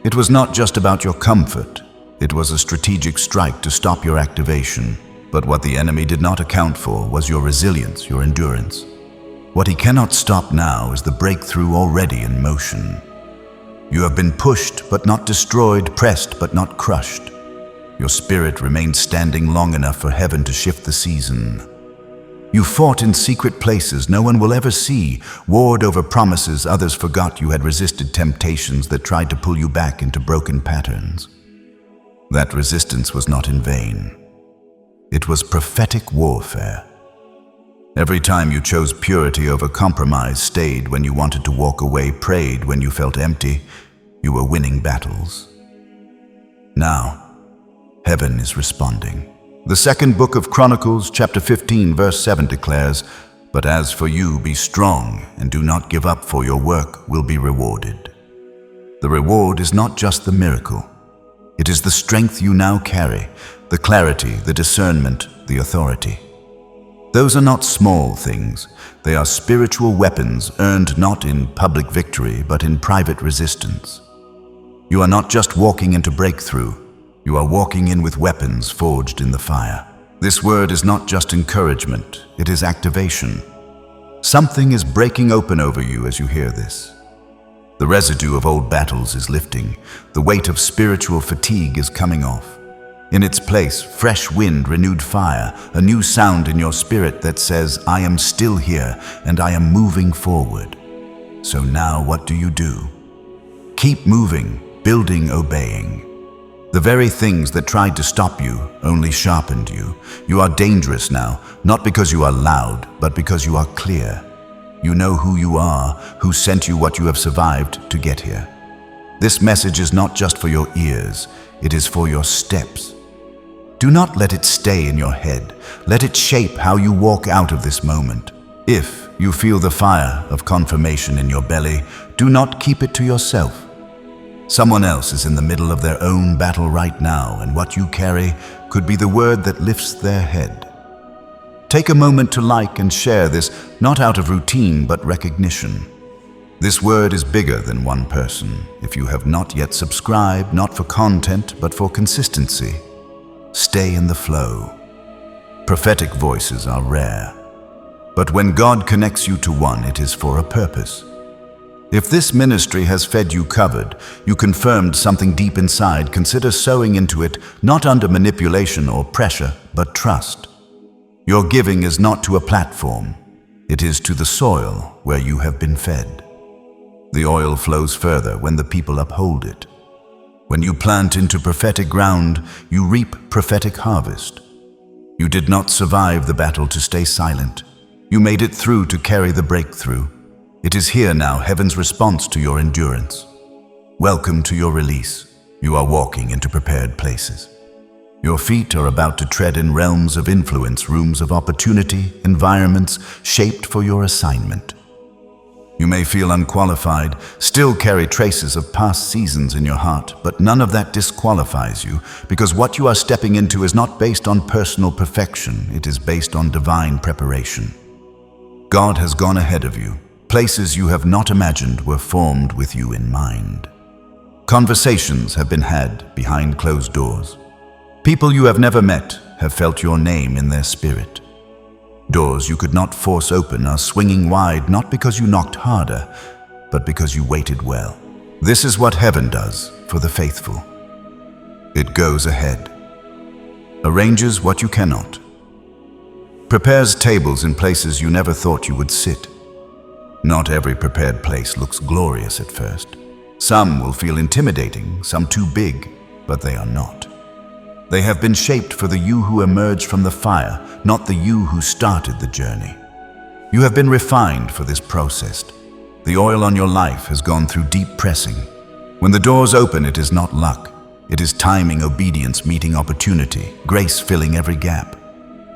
It was not just about your comfort. It was a strategic strike to stop your activation. But what the enemy did not account for was your resilience, your endurance. What he cannot stop now is the breakthrough already in motion. You have been pushed but not destroyed, pressed but not crushed. Your spirit remained standing long enough for heaven to shift the season. You fought in secret places no one will ever see, warred over promises others forgot. You had resisted temptations that tried to pull you back into broken patterns. That resistance was not in vain. It was prophetic warfare. Every time you chose purity over compromise, stayed when you wanted to walk away, prayed when you felt empty, you were winning battles. Now, heaven is responding. The second book of Chronicles, chapter 15, verse 7 declares, "But as for you, be strong and do not give up, for your work will be rewarded." The reward is not just the miracle. It is the strength you now carry, the clarity, the discernment, the authority. Those are not small things. They are spiritual weapons earned not in public victory, but in private resistance. You are not just walking into breakthrough. You are walking in with weapons forged in the fire. This word is not just encouragement, it is activation. Something is breaking open over you as you hear this. The residue of old battles is lifting. The weight of spiritual fatigue is coming off. In its place, fresh wind, renewed fire, a new sound in your spirit that says, "I am still here and I am moving forward." So now what do? Keep moving, building, obeying. The very things that tried to stop you only sharpened you. You are dangerous now, not because you are loud, but because you are clear. You know who you are, who sent you what you have survived to get here. This message is not just for your ears, it is for your steps. Do not let it stay in your head. Let it shape how you walk out of this moment. If you feel the fire of confirmation in your belly, do not keep it to yourself. Someone else is in the middle of their own battle right now, and what you carry could be the word that lifts their head. Take a moment to like and share this, not out of routine, but recognition. This word is bigger than one person. If you have not yet subscribed, not for content, but for consistency, stay in the flow. Prophetic voices are rare, but when God connects you to one, it is for a purpose. If this ministry has fed you covered, you confirmed something deep inside, consider sowing into it, not under manipulation or pressure, but trust. Your giving is not to a platform. It is to the soil where you have been fed. The oil flows further when the people uphold it. When you plant into prophetic ground, you reap prophetic harvest. You did not survive the battle to stay silent. You made it through to carry the breakthrough. It is here now, heaven's response to your endurance. Welcome to your release. You are walking into prepared places. Your feet are about to tread in realms of influence, rooms of opportunity, environments shaped for your assignment. You may feel unqualified, still carry traces of past seasons in your heart, but none of that disqualifies you, because what you are stepping into is not based on personal perfection, it is based on divine preparation. God has gone ahead of you. Places you have not imagined were formed with you in mind. Conversations have been had behind closed doors. People you have never met have felt your name in their spirit. Doors you could not force open are swinging wide, not because you knocked harder, but because you waited well. This is what heaven does for the faithful. It goes ahead, arranges what you cannot, prepares tables in places you never thought you would sit. Not every prepared place looks glorious at first. Some will feel intimidating, some too big, but they are not. They have been shaped for the you who emerged from the fire, not the you who started the journey. You have been refined for this process. The oil on your life has gone through deep pressing. When the doors open, it is not luck. It is timing, obedience meeting opportunity, grace filling every gap.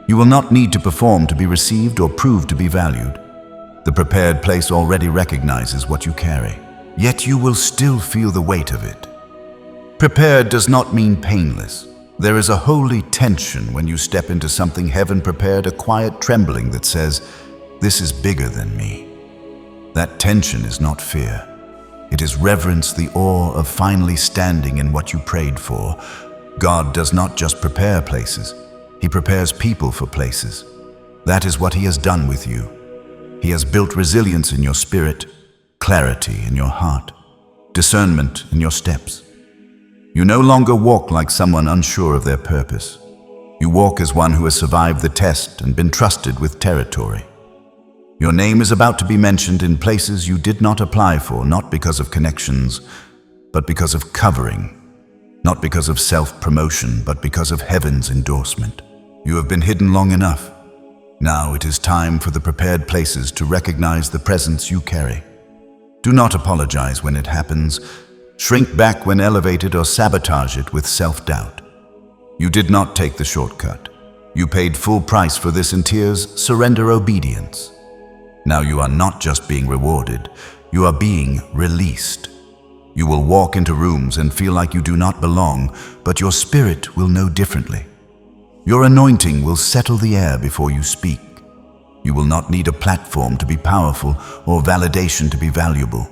You will not need to perform to be received or prove to be valued. The prepared place already recognizes what you carry, yet you will still feel the weight of it. Prepared does not mean painless. There is a holy tension when you step into something heaven prepared, a quiet trembling that says, "This is bigger than me." That tension is not fear. It is reverence, the awe of finally standing in what you prayed for. God does not just prepare places, He prepares people for places. That is what He has done with you. He has built resilience in your spirit, clarity in your heart, discernment in your steps. You no longer walk like someone unsure of their purpose. You walk as one who has survived the test and been trusted with territory. Your name is about to be mentioned in places you did not apply for, not because of connections, but because of covering. Not because of self-promotion, but because of heaven's endorsement. You have been hidden long enough. Now it is time for the prepared places to recognize the presence you carry. Do not apologize when it happens. Shrink back when elevated, or sabotage it with self-doubt. You did not take the shortcut. You paid full price for this in tears. Surrender obedience. Now you are not just being rewarded, you are being released. You will walk into rooms and feel like you do not belong, but your spirit will know differently. Your anointing will settle the air before you speak. You will not need a platform to be powerful or validation to be valuable.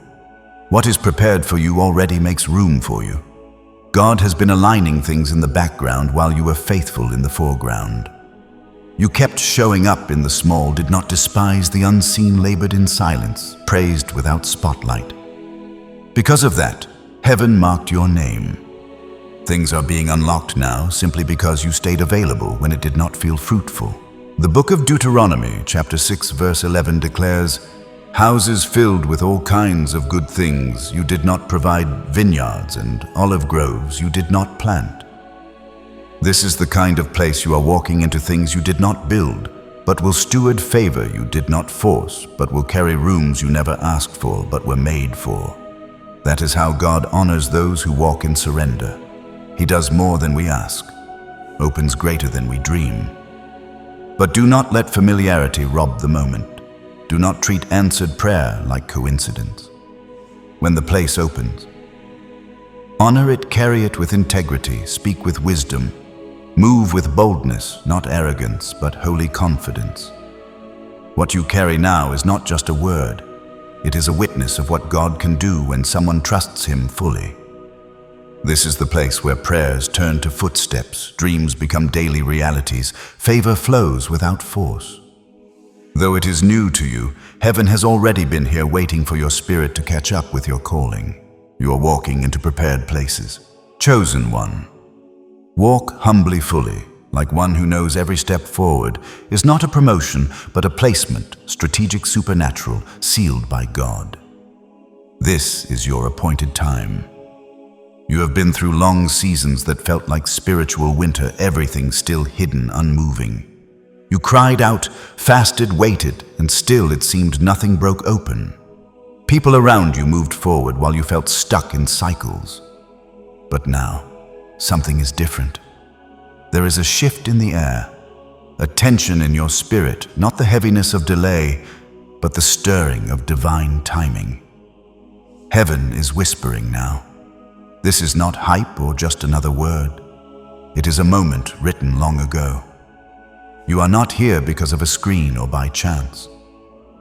What is prepared for you already makes room for you. God has been aligning things in the background while you were faithful in the foreground. You kept showing up in the small, did not despise the unseen, labored in silence, praised without spotlight. Because of that, heaven marked your name. Things are being unlocked now simply because you stayed available when it did not feel fruitful. The book of Deuteronomy, chapter 6, verse 11 declares, "Houses filled with all kinds of good things you did not provide, vineyards and olive groves you did not plant." This is the kind of place you are walking into, things you did not build, but will steward, favor you did not force, but will carry rooms you never asked for but were made for. That is how God honors those who walk in surrender. He does more than we ask, opens greater than we dream. But do not let familiarity rob the moment. Do not treat answered prayer like coincidence. When the place opens, honor it, carry it with integrity, speak with wisdom, move with boldness, not arrogance, but holy confidence. What you carry now is not just a word. It is a witness of what God can do when someone trusts Him fully. This is the place where prayers turn to footsteps, dreams become daily realities, favor flows without force. Though it is new to you, heaven has already been here waiting for your spirit to catch up with your calling. You are walking into prepared places. Chosen one. Walk humbly fully, like one who knows every step forward is not a promotion, but a placement, strategic, supernatural, sealed by God. This is your appointed time. You have been through long seasons that felt like spiritual winter, everything still hidden, unmoving. You cried out, fasted, waited, and still it seemed nothing broke open. People around you moved forward while you felt stuck in cycles. But now, something is different. There is a shift in the air, a tension in your spirit, not the heaviness of delay, but the stirring of divine timing. Heaven is whispering now. This is not hype or just another word. It is a moment written long ago. You are not here because of a screen or by chance.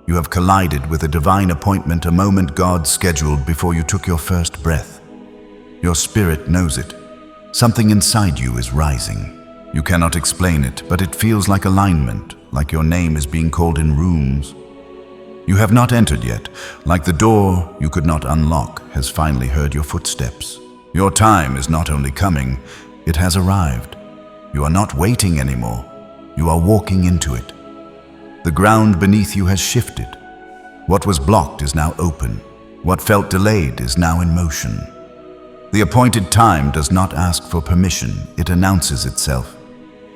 You have collided with a divine appointment, a moment God scheduled before you took your first breath. Your spirit knows it. Something inside you is rising. You cannot explain it, but it feels like alignment, like your name is being called in rooms. You have not entered yet, like the door you could not unlock has finally heard your footsteps. Your time is not only coming, it has arrived. You are not waiting anymore. You are walking into it. The ground beneath you has shifted. What was blocked is now open. What felt delayed is now in motion. The appointed time does not ask for permission, it announces itself.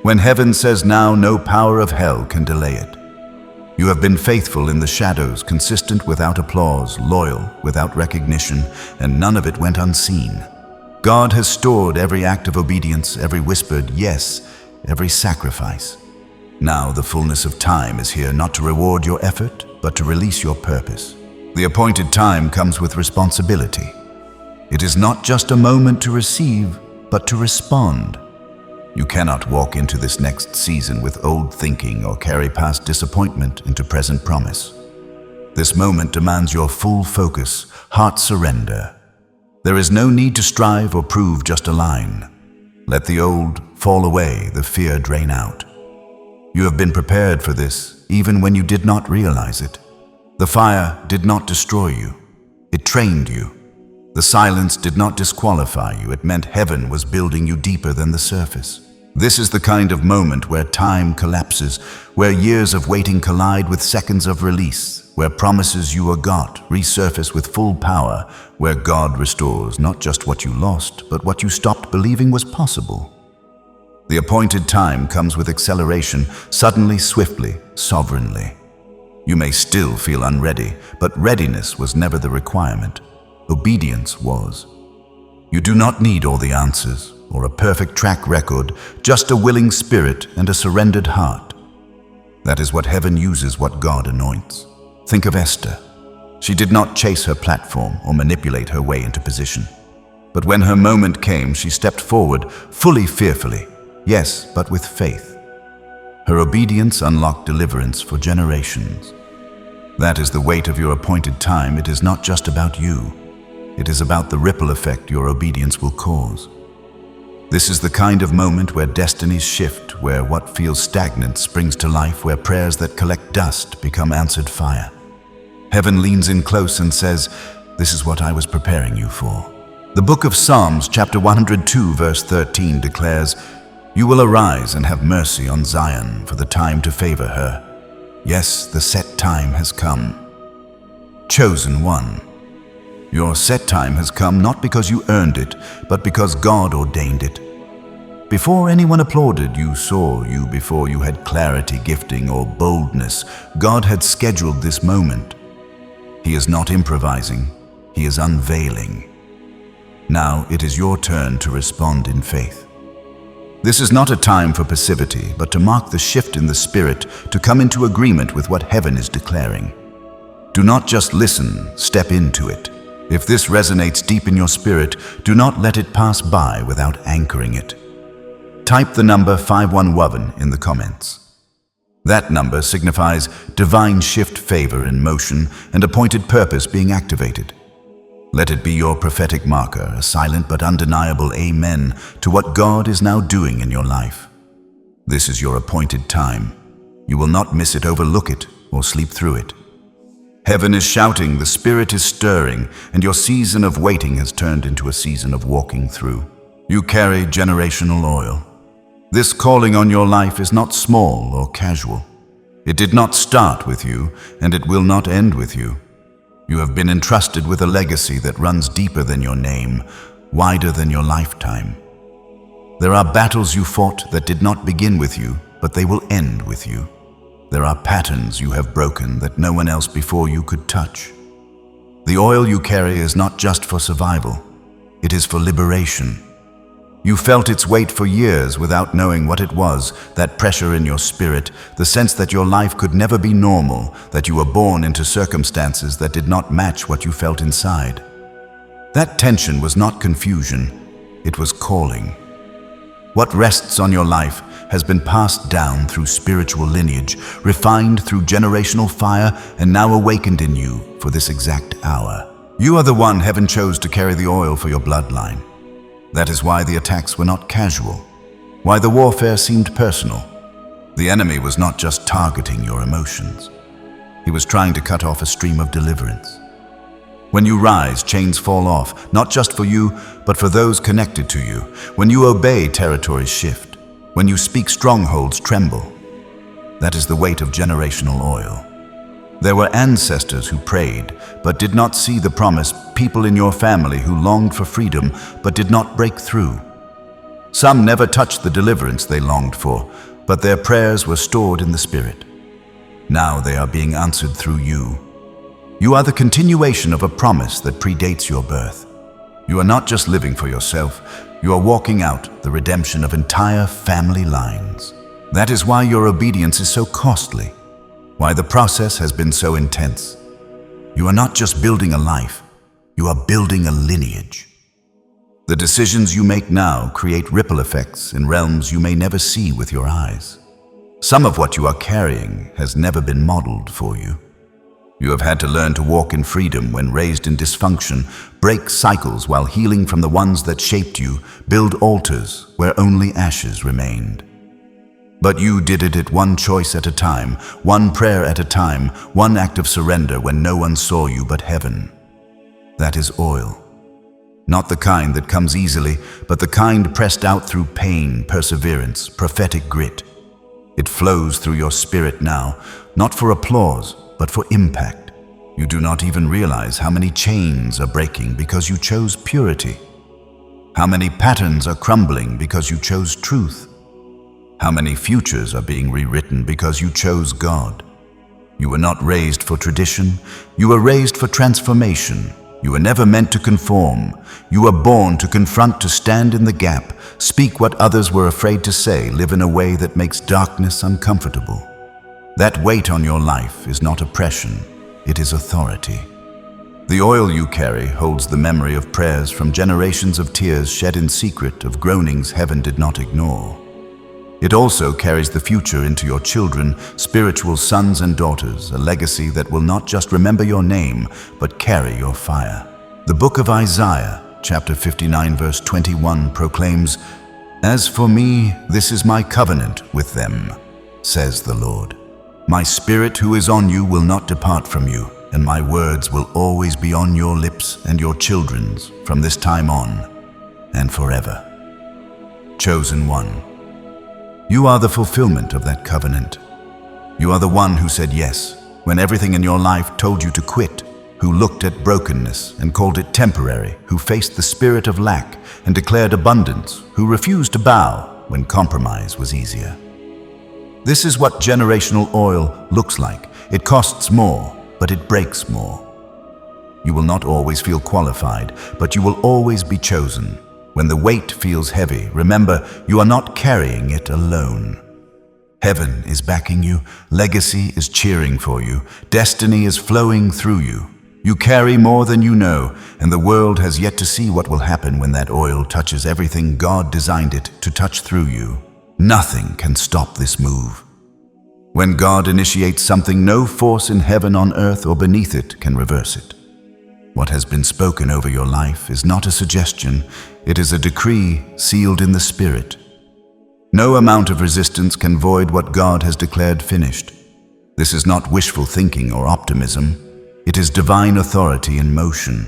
When heaven says now, no power of hell can delay it. You have been faithful in the shadows, consistent without applause, loyal without recognition, and none of it went unseen. God has stored every act of obedience, every whispered yes, every sacrifice. Now the fullness of time is here, not to reward your effort, but to release your purpose. The appointed time comes with responsibility. It is not just a moment to receive, but to respond. You cannot walk into this next season with old thinking or carry past disappointment into present promise. This moment demands your full focus, heart surrender. There is no need to strive or prove, just align. Let the old fall away, the fear drain out. You have been prepared for this, even when you did not realize it. The fire did not destroy you. It trained you. The silence did not disqualify you. It meant heaven was building you deeper than the surface. This is the kind of moment where time collapses, where years of waiting collide with seconds of release, where promises you got resurface with full power, where God restores not just what you lost, but what you stopped believing was possible. The appointed time comes with acceleration, suddenly, swiftly, sovereignly. You may still feel unready, but readiness was never the requirement. Obedience was. You do not need all the answers or a perfect track record, just a willing spirit and a surrendered heart. That is what heaven uses, what God anoints. Think of Esther. She did not chase her platform or manipulate her way into position. But when her moment came, she stepped forward, fully fearfully, yes, but with faith. Her obedience unlocked deliverance for generations. That is the weight of your appointed time. It is not just about you. It is about the ripple effect your obedience will cause. This is the kind of moment where destinies shift, where what feels stagnant springs to life, where prayers that collect dust become answered fire. Heaven leans in close and says, "This is what I was preparing you for." The book of Psalms, chapter 102, verse 13 declares, "You will arise and have mercy on Zion for the time to favor her. Yes, the set time has come." Chosen one. Your set time has come not because you earned it, but because God ordained it. Before anyone applauded, you saw you. Before you had clarity, gifting, or boldness, God had scheduled this moment. He is not improvising, He is unveiling. Now it is your turn to respond in faith. This is not a time for passivity, but to mark the shift in the spirit, to come into agreement with what heaven is declaring. Do not just listen, step into it. If this resonates deep in your spirit, do not let it pass by without anchoring it. Type the number 511 in the comments. That number signifies divine shift, favor in motion, and appointed purpose being activated. Let it be your prophetic marker, a silent but undeniable amen to what God is now doing in your life. This is your appointed time. You will not miss it, overlook it, or sleep through it. Heaven is shouting, the Spirit is stirring, and your season of waiting has turned into a season of walking through. You carry generational oil. This calling on your life is not small or casual. It did not start with you, and it will not end with you. You have been entrusted with a legacy that runs deeper than your name, wider than your lifetime. There are battles you fought that did not begin with you, but they will end with you. There are patterns you have broken that no one else before you could touch. The oil you carry is not just for survival, it is for liberation. You felt its weight for years without knowing what it was, that pressure in your spirit, the sense that your life could never be normal, that you were born into circumstances that did not match what you felt inside. That tension was not confusion, it was calling. What rests on your life has been passed down through spiritual lineage, refined through generational fire, and now awakened in you for this exact hour. You are the one heaven chose to carry the oil for your bloodline. That is why the attacks were not casual, why the warfare seemed personal. The enemy was not just targeting your emotions. He was trying to cut off a stream of deliverance. When you rise, chains fall off, not just for you, but for those connected to you. When you obey, territories shift. When you speak, strongholds tremble. That is the weight of generational oil. There were ancestors who prayed, but did not see the promise, people in your family who longed for freedom, but did not break through. Some never touched the deliverance they longed for, but their prayers were stored in the Spirit. Now they are being answered through you. You are the continuation of a promise that predates your birth. You are not just living for yourself, you are walking out the redemption of entire family lines. That is why your obedience is so costly, why the process has been so intense. You are not just building a life, you are building a lineage. The decisions you make now create ripple effects in realms you may never see with your eyes. Some of what you are carrying has never been modeled for you. You have had to learn to walk in freedom when raised in dysfunction, break cycles while healing from the ones that shaped you, build altars where only ashes remained. But you did it one choice at a time, one prayer at a time, one act of surrender when no one saw you but heaven. That is oil. Not the kind that comes easily, but the kind pressed out through pain, perseverance, prophetic grit. It flows through your spirit now, not for applause, but for impact. You do not even realize how many chains are breaking because you chose purity. How many patterns are crumbling because you chose truth. How many futures are being rewritten because you chose God. You were not raised for tradition. You were raised for transformation. You were never meant to conform. You were born to confront, to stand in the gap, speak what others were afraid to say, live in a way that makes darkness uncomfortable. That weight on your life is not oppression, it is authority. The oil you carry holds the memory of prayers from generations of tears shed in secret, of groanings heaven did not ignore. It also carries the future into your children, spiritual sons and daughters, a legacy that will not just remember your name, but carry your fire. The book of Isaiah, chapter 59, verse 21 proclaims, "As for me, this is my covenant with them, says the Lord. My spirit who is on you will not depart from you, and my words will always be on your lips and your children's from this time on and forever." Chosen one. You are the fulfillment of that covenant. You are the one who said yes when everything in your life told you to quit, who looked at brokenness and called it temporary, who faced the spirit of lack and declared abundance, who refused to bow when compromise was easier. This is what generational oil looks like. It costs more, but it breaks more. You will not always feel qualified, but you will always be chosen. When the weight feels heavy, remember, you are not carrying it alone. Heaven is backing you, legacy is cheering for you, destiny is flowing through you. You carry more than you know, and the world has yet to see what will happen when that oil touches everything God designed it to touch through you. Nothing can stop this move. When God initiates something, no force in heaven, on earth, or beneath it can reverse it. What has been spoken over your life is not a suggestion, it is a decree sealed in the Spirit. No amount of resistance can void what God has declared finished. This is not wishful thinking or optimism, it is divine authority in motion.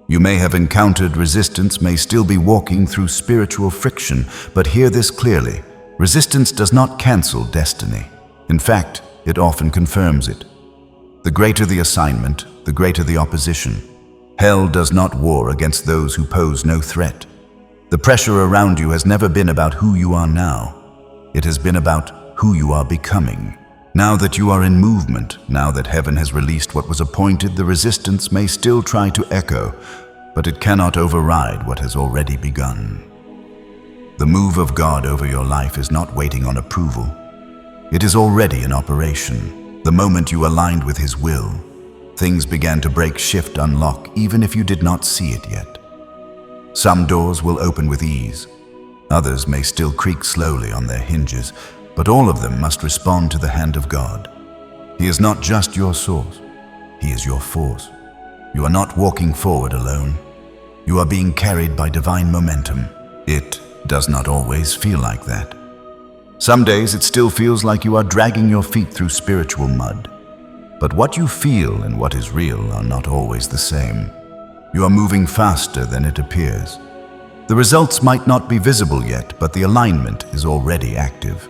You may have encountered resistance, may still be walking through spiritual friction, but hear this clearly. Resistance does not cancel destiny. In fact, it often confirms it. The greater the assignment, the greater the opposition. Hell does not war against those who pose no threat. The pressure around you has never been about who you are now. It has been about who you are becoming. Now that you are in movement, now that heaven has released what was appointed, the resistance may still try to echo, but it cannot override what has already begun. The move of God over your life is not waiting on approval. It is already in operation. The moment you aligned with His will, things began to break, shift, unlock, even if you did not see it yet. Some doors will open with ease. Others may still creak slowly on their hinges, but all of them must respond to the hand of God. He is not just your source. He is your force. You are not walking forward alone. You are being carried by divine momentum. It does not always feel like that. Some days it still feels like you are dragging your feet through spiritual mud. But what you feel and what is real are not always the same. You are moving faster than it appears. The results might not be visible yet, but the alignment is already active.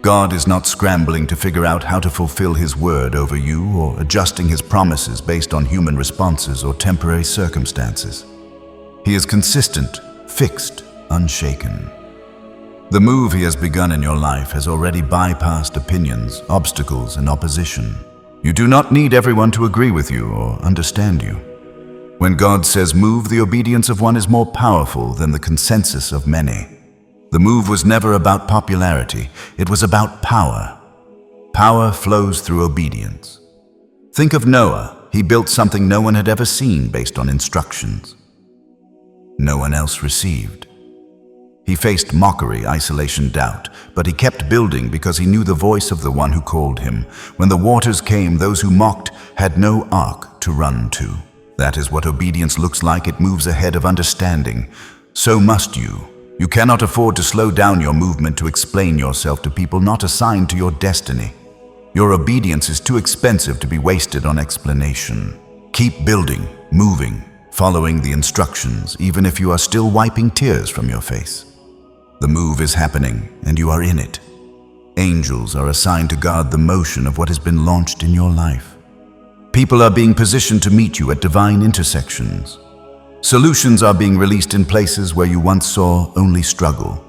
God is not scrambling to figure out how to fulfill His word over you or adjusting His promises based on human responses or temporary circumstances. He is consistent, fixed, unshaken. The move He has begun in your life has already bypassed opinions, obstacles, and opposition. You do not need everyone to agree with you or understand you. When God says move, the obedience of one is more powerful than the consensus of many. The move was never about popularity, it was about power. Power flows through obedience. Think of Noah. He built something no one had ever seen based on instructions. no one else received. He faced mockery, isolation, doubt, but he kept building because he knew the voice of the one who called him. When the waters came, those who mocked had no ark to run to. That is what obedience looks like. It moves ahead of understanding. So must you. You cannot afford to slow down your movement to explain yourself to people not assigned to your destiny. Your obedience is too expensive to be wasted on explanation. Keep building, moving, following the instructions, even if you are still wiping tears from your face. The move is happening, and you are in it. Angels are assigned to guard the motion of what has been launched in your life. People are being positioned to meet you at divine intersections. Solutions are being released in places where you once saw only struggle.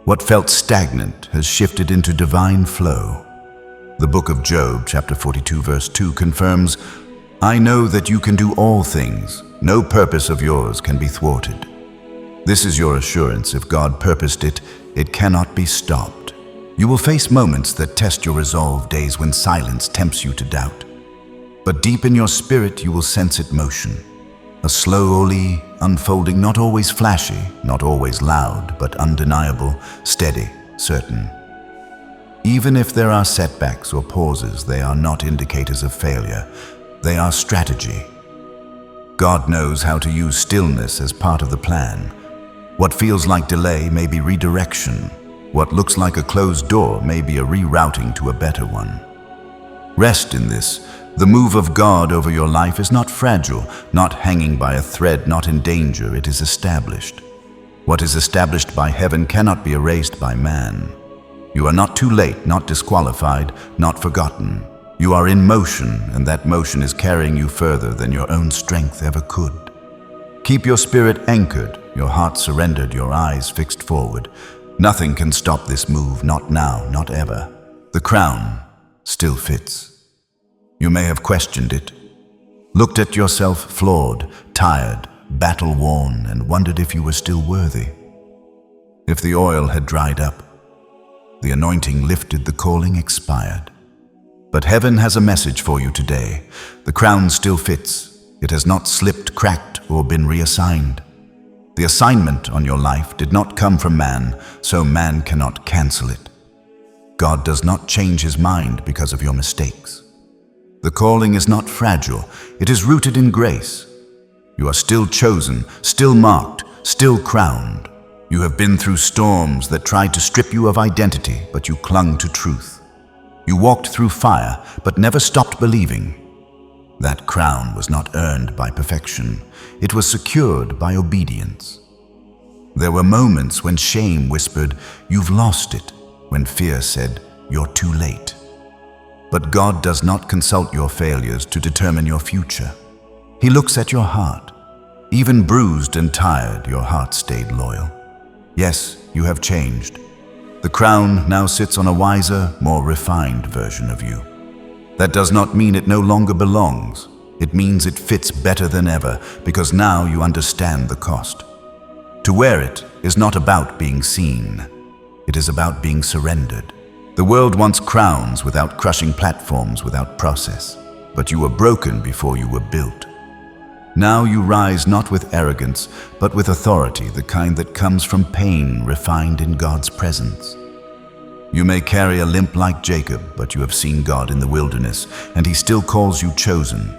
What felt stagnant has shifted into divine flow. The book of Job, chapter 42, verse 2 confirms, "I know that you can do all things. No purpose of yours can be thwarted." This is your assurance. If God purposed it, it cannot be stopped. You will face moments that test your resolve, days when silence tempts you to doubt. But deep in your spirit, you will sense it motion. A slowly unfolding, not always flashy, not always loud, but undeniable, steady, certain. Even if there are setbacks or pauses, they are not indicators of failure. They are strategy. God knows how to use stillness as part of the plan. What feels like delay may be redirection. What looks like a closed door may be a rerouting to a better one. Rest in this. The move of God over your life is not fragile, not hanging by a thread, not in danger. It is established. What is established by heaven cannot be erased by man. You are not too late, not disqualified, not forgotten. You are in motion, and that motion is carrying you further than your own strength ever could. Keep your spirit anchored, your heart surrendered, your eyes fixed forward. Nothing can stop this move, not now, not ever. The crown still fits. You may have questioned it, looked at yourself flawed, tired, battle-worn, and wondered if you were still worthy. If the oil had dried up, the anointing lifted, the calling expired. But heaven has a message for you today. The crown still fits. It has not slipped, cracked, or been reassigned. The assignment on your life did not come from man, so man cannot cancel it. God does not change his mind because of your mistakes. The calling is not fragile. It is rooted in grace. You are still chosen, still marked, still crowned. You have been through storms that tried to strip you of identity, but you clung to truth. You walked through fire, but never stopped believing. That crown was not earned by perfection. It was secured by obedience. There were moments when shame whispered, "You've lost it," when fear said, "You're too late." But God does not consult your failures to determine your future. He looks at your heart. Even bruised and tired, your heart stayed loyal. Yes, you have changed. The crown now sits on a wiser, more refined version of you. That does not mean it no longer belongs. It means it fits better than ever, because now you understand the cost. To wear it is not about being seen. It is about being surrendered. The world wants crowns without crushing platforms, without process. But you were broken before you were built. Now you rise not with arrogance, but with authority, the kind that comes from pain refined in God's presence. You may carry a limp like Jacob, but you have seen God in the wilderness, and he still calls you chosen.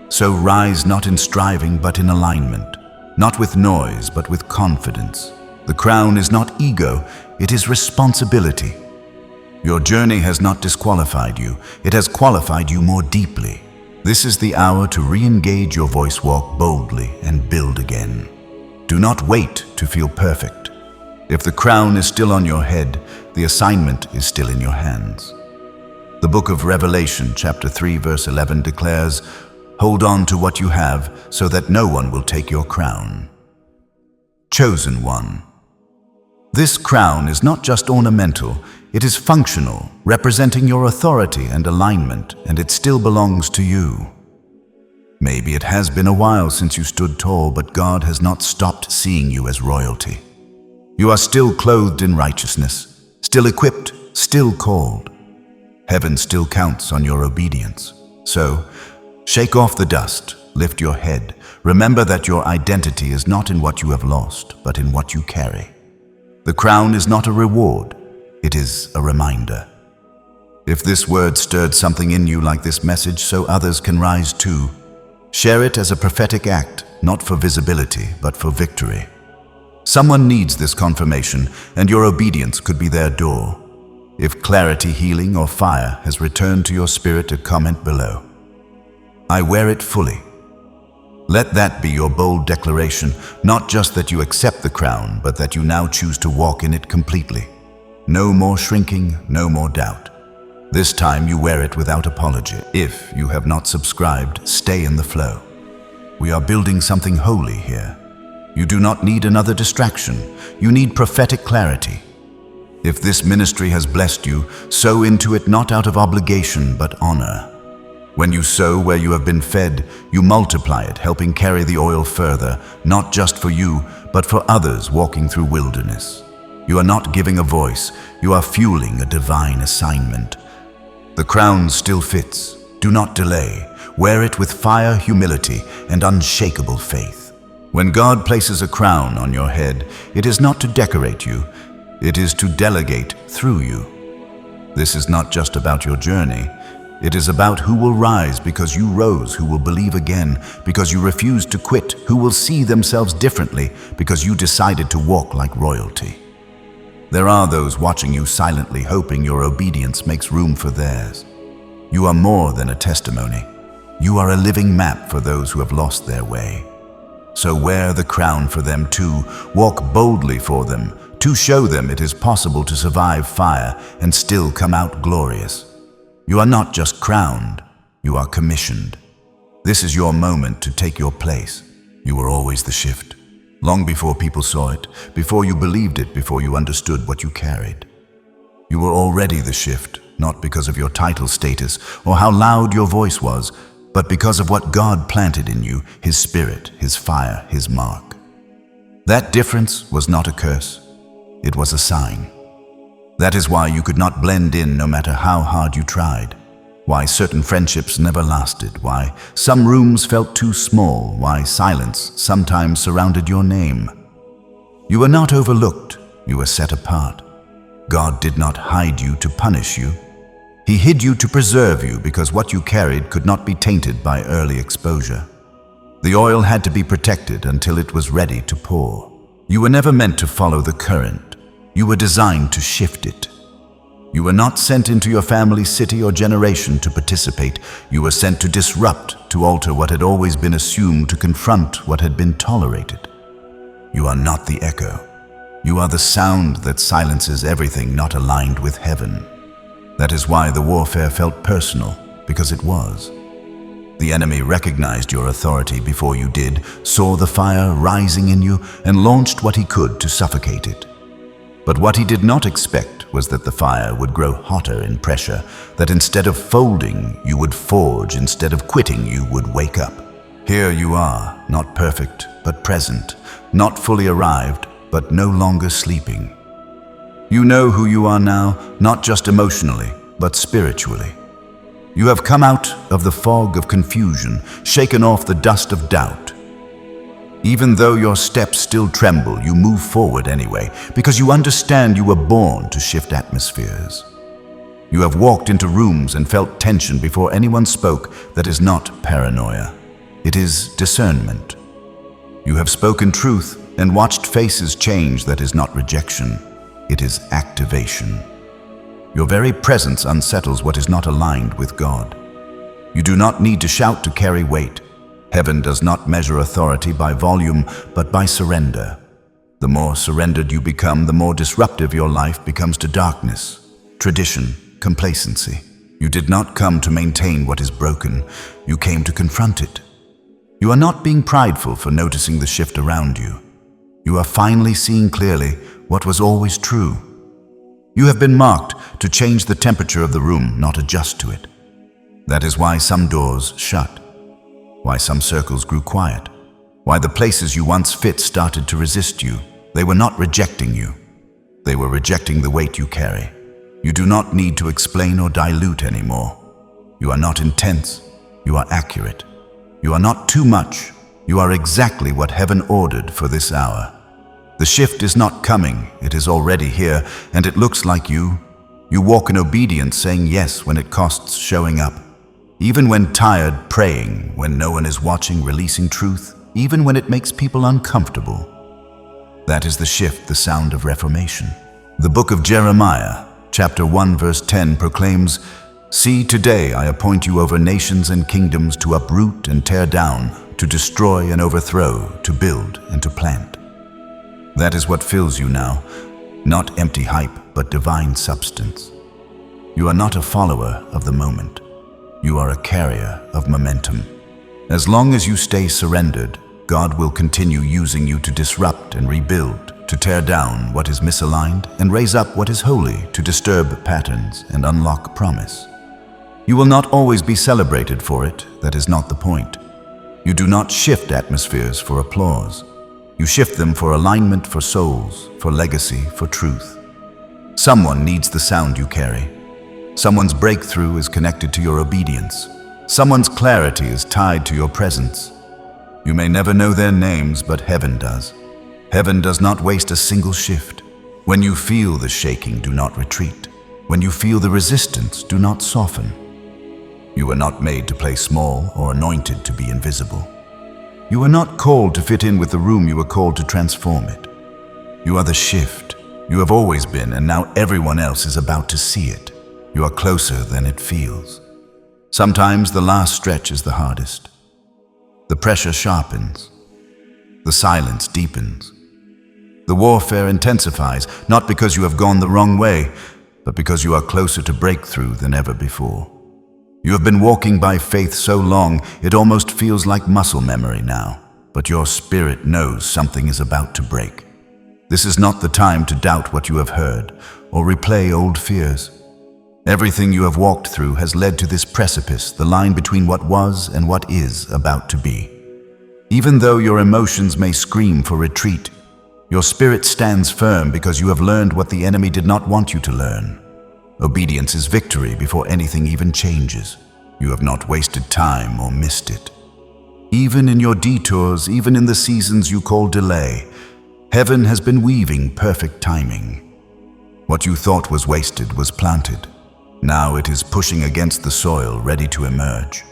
So rise not in striving, but in alignment, not with noise, but with confidence. The crown is not ego, it is responsibility. Your journey has not disqualified you, it has qualified you more deeply. This is the hour to re-engage your voice, walk boldly, and build again. Do not wait to feel perfect. If the crown is still on your head, the assignment is still in your hands. The book of Revelation, chapter 3, verse 11 declares, "Hold on to what you have, so that no one will take your crown." Chosen one. This crown is not just ornamental, it is functional, representing your authority and alignment, and it still belongs to you. Maybe it has been a while since you stood tall, but God has not stopped seeing you as royalty. You are still clothed in righteousness, still equipped, still called. Heaven still counts on your obedience. So, shake off the dust, lift your head. Remember that your identity is not in what you have lost, but in what you carry. The crown is not a reward, it is a reminder. If this word stirred something in you like this message so others can rise too, share it as a prophetic act, not for visibility, but for victory. Someone needs this confirmation, and your obedience could be their door. If clarity, healing, or fire has returned to your spirit, a comment below. I wear it fully. Let that be your bold declaration, not just that you accept the crown, but that you now choose to walk in it completely. No more shrinking, no more doubt. This time you wear it without apology. If you have not subscribed, stay in the flow. We are building something holy here. You do not need another distraction. You need prophetic clarity. If this ministry has blessed you, sow into it not out of obligation, but honor. When you sow where you have been fed, you multiply it, helping carry the oil further, not just for you, but for others walking through wilderness. You are not giving a voice, you are fueling a divine assignment. The crown still fits. Do not delay. Wear it with fire, humility, and unshakable faith. When God places a crown on your head, it is not to decorate you, it is to delegate through you. This is not just about your journey. It is about who will rise because you rose, who will believe again because you refused to quit, who will see themselves differently because you decided to walk like royalty. There are those watching you silently, hoping your obedience makes room for theirs. You are more than a testimony. You are a living map for those who have lost their way. So wear the crown for them too. Walk boldly for them, to show them it is possible to survive fire and still come out glorious. You are not just crowned, you are commissioned. This is your moment to take your place. You were always the shift. Long before people saw it, before you believed it, before you understood what you carried. You were already the shift, not because of your title status or how loud your voice was, but because of what God planted in you, His Spirit, His fire, His mark. That difference was not a curse. It was a sign. That is why you could not blend in no matter how hard you tried. Why certain friendships never lasted. Why some rooms felt too small. Why silence sometimes surrounded your name. You were not overlooked. You were set apart. God did not hide you to punish you. He hid you to preserve you because what you carried could not be tainted by early exposure. The oil had to be protected until it was ready to pour. You were never meant to follow the current. You were designed to shift it. You were not sent into your family, city, or generation to participate. You were sent to disrupt, to alter what had always been assumed, to confront what had been tolerated. You are not the echo. You are the sound that silences everything not aligned with heaven. That is why the warfare felt personal, because it was. The enemy recognized your authority before you did, saw the fire rising in you, and launched what he could to suffocate it. But what he did not expect was that the fire would grow hotter in pressure, that instead of folding, you would forge, instead of quitting, you would wake up. Here you are, not perfect, but present, not fully arrived, but no longer sleeping. You know who you are now, not just emotionally, but spiritually. You have come out of the fog of confusion, shaken off the dust of doubt. Even though your steps still tremble, you move forward anyway, because you understand you were born to shift atmospheres. You have walked into rooms and felt tension before anyone spoke. That is not paranoia. It is discernment. You have spoken truth and watched faces change. That is not rejection. It is activation. Your very presence unsettles what is not aligned with God. You do not need to shout to carry weight. Heaven does not measure authority by volume, but by surrender. The more surrendered you become, the more disruptive your life becomes to darkness, tradition, complacency. You did not come to maintain what is broken. You came to confront it. You are not being prideful for noticing the shift around you. You are finally seeing clearly what was always true. You have been marked to change the temperature of the room, not adjust to it. That is why some doors shut, why some circles grew quiet, why the places you once fit started to resist you. They were not rejecting you. They were rejecting the weight you carry. You do not need to explain or dilute anymore. You are not intense. You are accurate. You are not too much. You are exactly what heaven ordered for this hour. The shift is not coming, it is already here, and it looks like you. You walk in obedience, saying yes when it costs showing up. Even when tired, praying, when no one is watching, releasing truth, even when it makes people uncomfortable. That is the shift, the sound of reformation. The book of Jeremiah, chapter 1, verse 10 proclaims, "See, today I appoint you over nations and kingdoms to uproot and tear down, to destroy and overthrow, to build and to plant." That is what fills you now, not empty hype, but divine substance. You are not a follower of the moment. You are a carrier of momentum. As long as you stay surrendered, God will continue using you to disrupt and rebuild, to tear down what is misaligned and raise up what is holy, to disturb patterns and unlock promise. You will not always be celebrated for it. That is not the point. You do not shift atmospheres for applause. You shift them for alignment, for souls, for legacy, for truth. Someone needs the sound you carry. Someone's breakthrough is connected to your obedience. Someone's clarity is tied to your presence. You may never know their names, but heaven does. Heaven does not waste a single shift. When you feel the shaking, do not retreat. When you feel the resistance, do not soften. You were not made to play small or anointed to be invisible. You are not called to fit in with the room, you are called to transform it. You are the shift. You have always been, and now everyone else is about to see it. You are closer than it feels. Sometimes the last stretch is the hardest. The pressure sharpens. The silence deepens. The warfare intensifies, not because you have gone the wrong way, but because you are closer to breakthrough than ever before. You have been walking by faith so long, it almost feels like muscle memory now, but your spirit knows something is about to break. This is not the time to doubt what you have heard or replay old fears. Everything you have walked through has led to this precipice, the line between what was and what is about to be. Even though your emotions may scream for retreat, your spirit stands firm because you have learned what the enemy did not want you to learn. Obedience is victory before anything even changes. You have not wasted time or missed it. Even in your detours, even in the seasons you call delay, heaven has been weaving perfect timing. What you thought was wasted was planted. Now it is pushing against the soil, ready to emerge.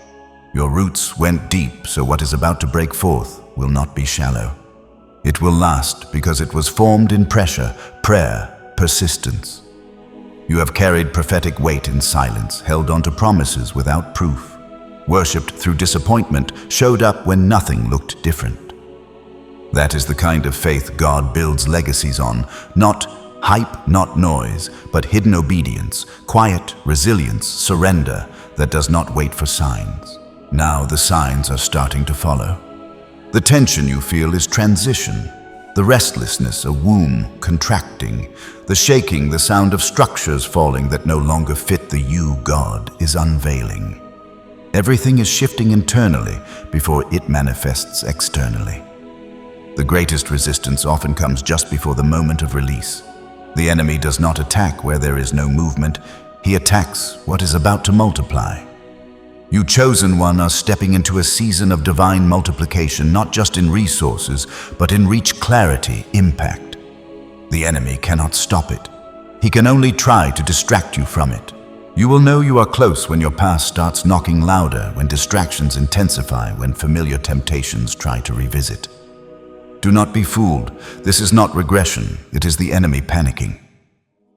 Your roots went deep, so what is about to break forth will not be shallow. It will last because it was formed in pressure, prayer, persistence. You have carried prophetic weight in silence, held onto promises without proof, worshipped through disappointment, showed up when nothing looked different. That is the kind of faith God builds legacies on, not hype, not noise, but hidden obedience, quiet resilience, surrender that does not wait for signs. Now the signs are starting to follow. The tension you feel is transition. The restlessness, a womb contracting. The shaking, the sound of structures falling that no longer fit the you God is unveiling. Everything is shifting internally before it manifests externally. The greatest resistance often comes just before the moment of release. The enemy does not attack where there is no movement. He attacks what is about to multiply. You chosen one are stepping into a season of divine multiplication, not just in resources, but in reach, clarity, impact. The enemy cannot stop it. He can only try to distract you from it. You will know you are close when your past starts knocking louder, when distractions intensify, when familiar temptations try to revisit. Do not be fooled. This is not regression. It is the enemy panicking.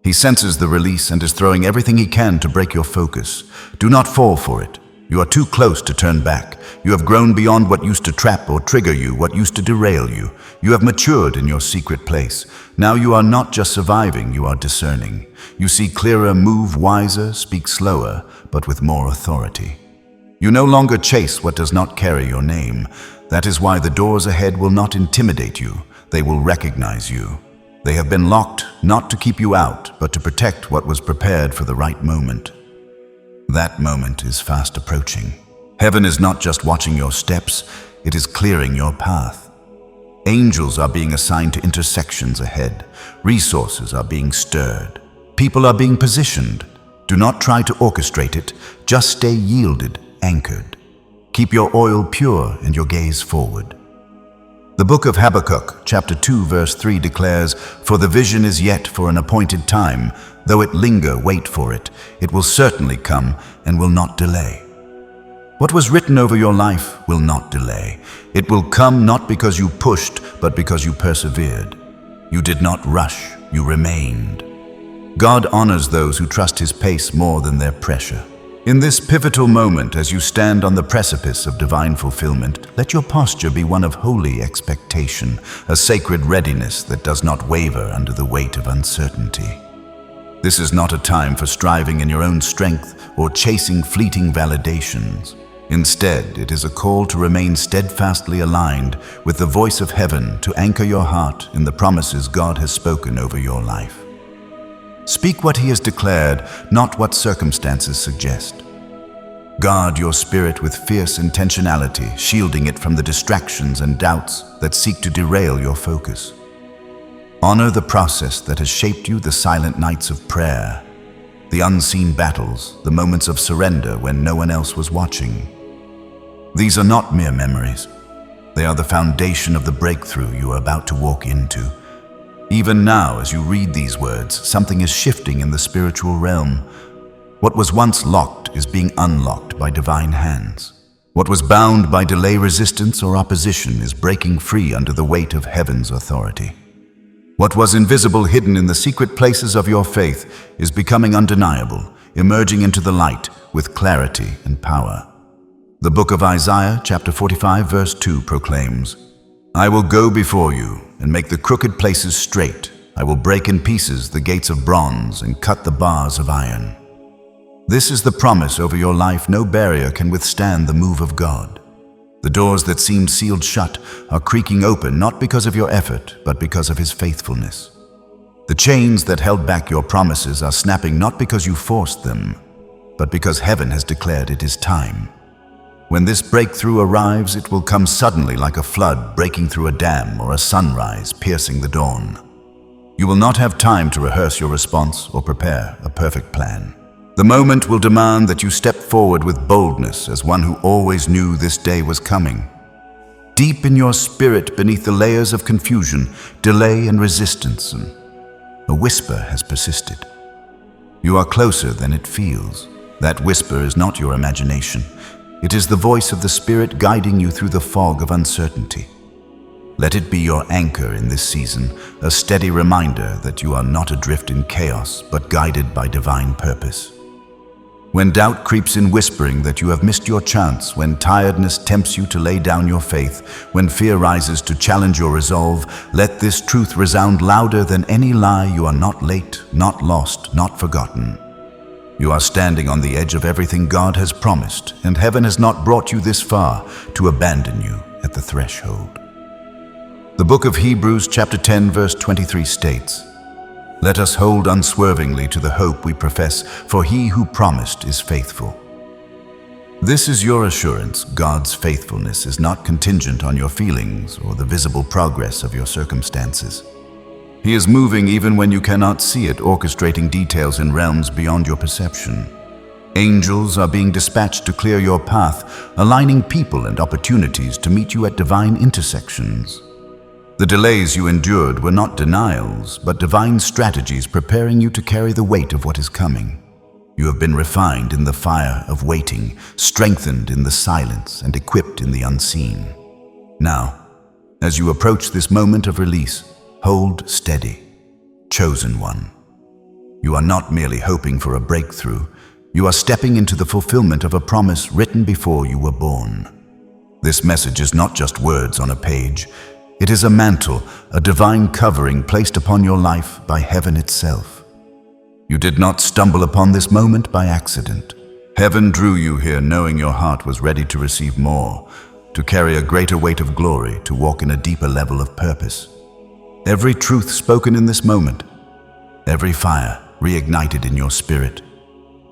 He senses the release and is throwing everything he can to break your focus. Do not fall for it. You are too close to turn back. You have grown beyond what used to trap or trigger you, what used to derail you. You have matured in your secret place. Now you are not just surviving, you are discerning. You see clearer, move wiser, speak slower, but with more authority. You no longer chase what does not carry your name. That is why the doors ahead will not intimidate you. They will recognize you. They have been locked not to keep you out, but to protect what was prepared for the right moment. That moment is fast approaching. Heaven is not just watching your steps, it is clearing your path. Angels are being assigned to intersections ahead. Resources are being stirred. People are being positioned. Do not try to orchestrate it, just stay yielded, anchored. Keep your oil pure and your gaze forward. The book of Habakkuk, chapter 2, verse 3 declares, "For the vision is yet for an appointed time. Though it linger, wait for it. It will certainly come and will not delay." What was written over your life will not delay. It will come not because you pushed, but because you persevered. You did not rush, you remained. God honors those who trust His pace more than their pressure. In this pivotal moment, as you stand on the precipice of divine fulfillment, let your posture be one of holy expectation, a sacred readiness that does not waver under the weight of uncertainty. This is not a time for striving in your own strength or chasing fleeting validations. Instead, it is a call to remain steadfastly aligned with the voice of heaven, to anchor your heart in the promises God has spoken over your life. Speak what He has declared, not what circumstances suggest. Guard your spirit with fierce intentionality, shielding it from the distractions and doubts that seek to derail your focus. Honor the process that has shaped you, the silent nights of prayer, the unseen battles, the moments of surrender when no one else was watching. These are not mere memories. They are the foundation of the breakthrough you are about to walk into. Even now, as you read these words, something is shifting in the spiritual realm. What was once locked is being unlocked by divine hands. What was bound by delay, resistance, or opposition is breaking free under the weight of heaven's authority. What was invisible, hidden in the secret places of your faith, is becoming undeniable, emerging into the light with clarity and power. The book of Isaiah, chapter 45, verse 2 proclaims, "I will go before you and make the crooked places straight. I will break in pieces the gates of bronze and cut the bars of iron." This is the promise over your life. No barrier can withstand the move of God. The doors that seemed sealed shut are creaking open, not because of your effort, but because of His faithfulness. The chains that held back your promises are snapping, not because you forced them, but because heaven has declared it is time. When this breakthrough arrives, it will come suddenly, like a flood breaking through a dam or a sunrise piercing the dawn. You will not have time to rehearse your response or prepare a perfect plan. The moment will demand that you step forward with boldness, as one who always knew this day was coming. Deep in your spirit, beneath the layers of confusion, delay, and resistance, a whisper has persisted. You are closer than it feels. That whisper is not your imagination. It is the voice of the Spirit guiding you through the fog of uncertainty. Let it be your anchor in this season, a steady reminder that you are not adrift in chaos, but guided by divine purpose. When doubt creeps in, whispering that you have missed your chance, when tiredness tempts you to lay down your faith, when fear rises to challenge your resolve, let this truth resound louder than any lie: you are not late, not lost, not forgotten. You are standing on the edge of everything God has promised, and heaven has not brought you this far to abandon you at the threshold. The book of Hebrews, chapter 10, verse 23 states, "Let us hold unswervingly to the hope we profess, for He who promised is faithful." This is your assurance. God's faithfulness is not contingent on your feelings or the visible progress of your circumstances. He is moving even when you cannot see it, orchestrating details in realms beyond your perception. Angels are being dispatched to clear your path, aligning people and opportunities to meet you at divine intersections. The delays you endured were not denials, but divine strategies preparing you to carry the weight of what is coming. You have been refined in the fire of waiting, strengthened in the silence, and equipped in the unseen. Now, as you approach this moment of release, hold steady, chosen one. You are not merely hoping for a breakthrough. You are stepping into the fulfillment of a promise written before you were born. This message is not just words on a page. It is a mantle, a divine covering placed upon your life by heaven itself. You did not stumble upon this moment by accident. Heaven drew you here knowing your heart was ready to receive more, to carry a greater weight of glory, to walk in a deeper level of purpose. Every truth spoken in this moment, every fire reignited in your spirit,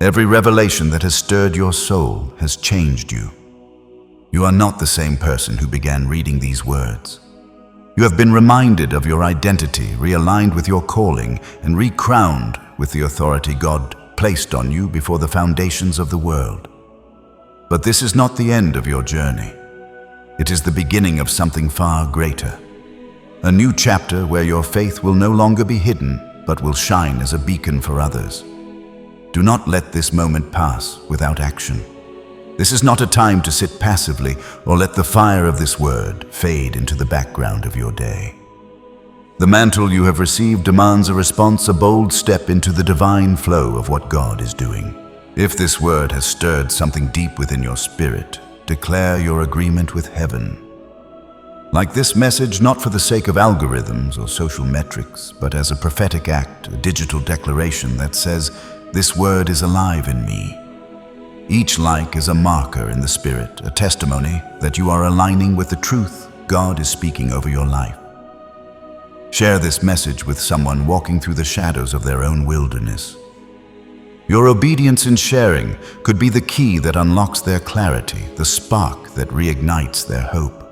every revelation that has stirred your soul has changed you. You are not the same person who began reading these words. You have been reminded of your identity, realigned with your calling, and recrowned with the authority God placed on you before the foundations of the world. But this is not the end of your journey. It is the beginning of something far greater. A new chapter where your faith will no longer be hidden, but will shine as a beacon for others. Do not let this moment pass without action. This is not a time to sit passively or let the fire of this word fade into the background of your day. The mantle you have received demands a response, a bold step into the divine flow of what God is doing. If this word has stirred something deep within your spirit, declare your agreement with heaven. Like this message, not for the sake of algorithms or social metrics, but as a prophetic act, a digital declaration that says, "This word is alive in me." Each like is a marker in the spirit, a testimony that you are aligning with the truth God is speaking over your life. Share this message with someone walking through the shadows of their own wilderness. Your obedience in sharing could be the key that unlocks their clarity, the spark that reignites their hope.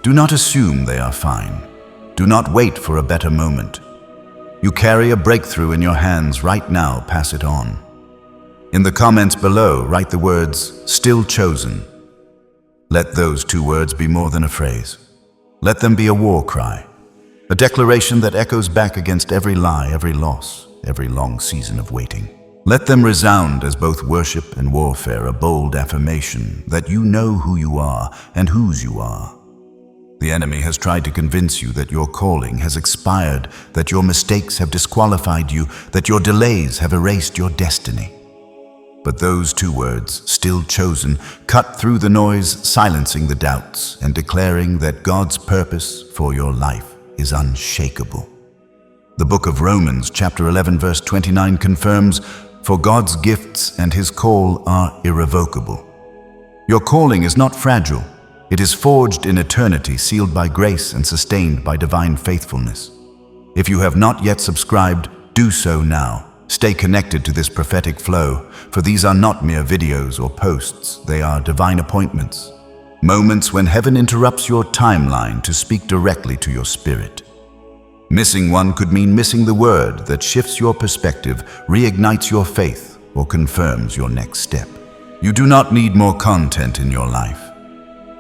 Do not assume they are fine. Do not wait for a better moment. You carry a breakthrough in your hands right now, pass it on. In the comments below, write the words, "Still chosen." Let those 2 words be more than a phrase. Let them be a war cry, a declaration that echoes back against every lie, every loss, every long season of waiting. Let them resound as both worship and warfare, a bold affirmation that you know who you are and whose you are. The enemy has tried to convince you that your calling has expired, that your mistakes have disqualified you, that your delays have erased your destiny. But those 2 words, "still chosen," cut through the noise, silencing the doubts and declaring that God's purpose for your life is unshakable. The book of Romans, chapter 11, verse 29 confirms, "For God's gifts and His call are irrevocable." Your calling is not fragile. It is forged in eternity, sealed by grace and sustained by divine faithfulness. If you have not yet subscribed, do so now. Stay connected to this prophetic flow, for these are not mere videos or posts. They are divine appointments, moments when heaven interrupts your timeline to speak directly to your spirit. Missing one could mean missing the word that shifts your perspective, reignites your faith, or confirms your next step. You do not need more content in your life.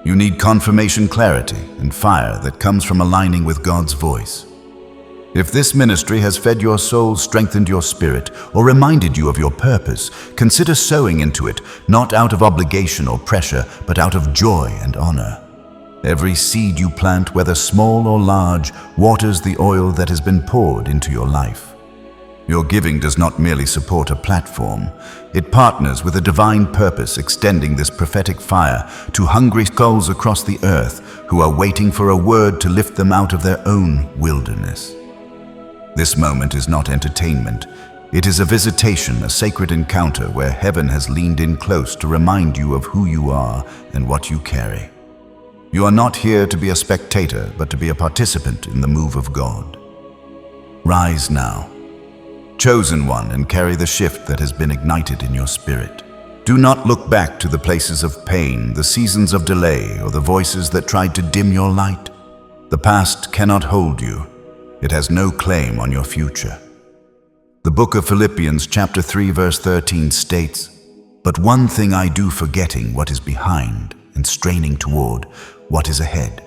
You need confirmation, clarity, and fire that comes from aligning with God's voice. If this ministry has fed your soul, strengthened your spirit, or reminded you of your purpose, consider sowing into it, not out of obligation or pressure, but out of joy and honor. Every seed you plant, whether small or large, waters the oil that has been poured into your life. Your giving does not merely support a platform. It partners with a divine purpose, extending this prophetic fire to hungry souls across the earth who are waiting for a word to lift them out of their own wilderness. This moment is not entertainment. It is a visitation, a sacred encounter where heaven has leaned in close to remind you of who you are and what you carry. You are not here to be a spectator, but to be a participant in the move of God. Rise now, chosen one, and carry the shift that has been ignited in your spirit. Do not look back to the places of pain, the seasons of delay, or the voices that tried to dim your light. The past cannot hold you. It has no claim on your future. The book of Philippians, chapter 3, verse 13 states, "But one thing I do, forgetting what is behind and straining toward what is ahead."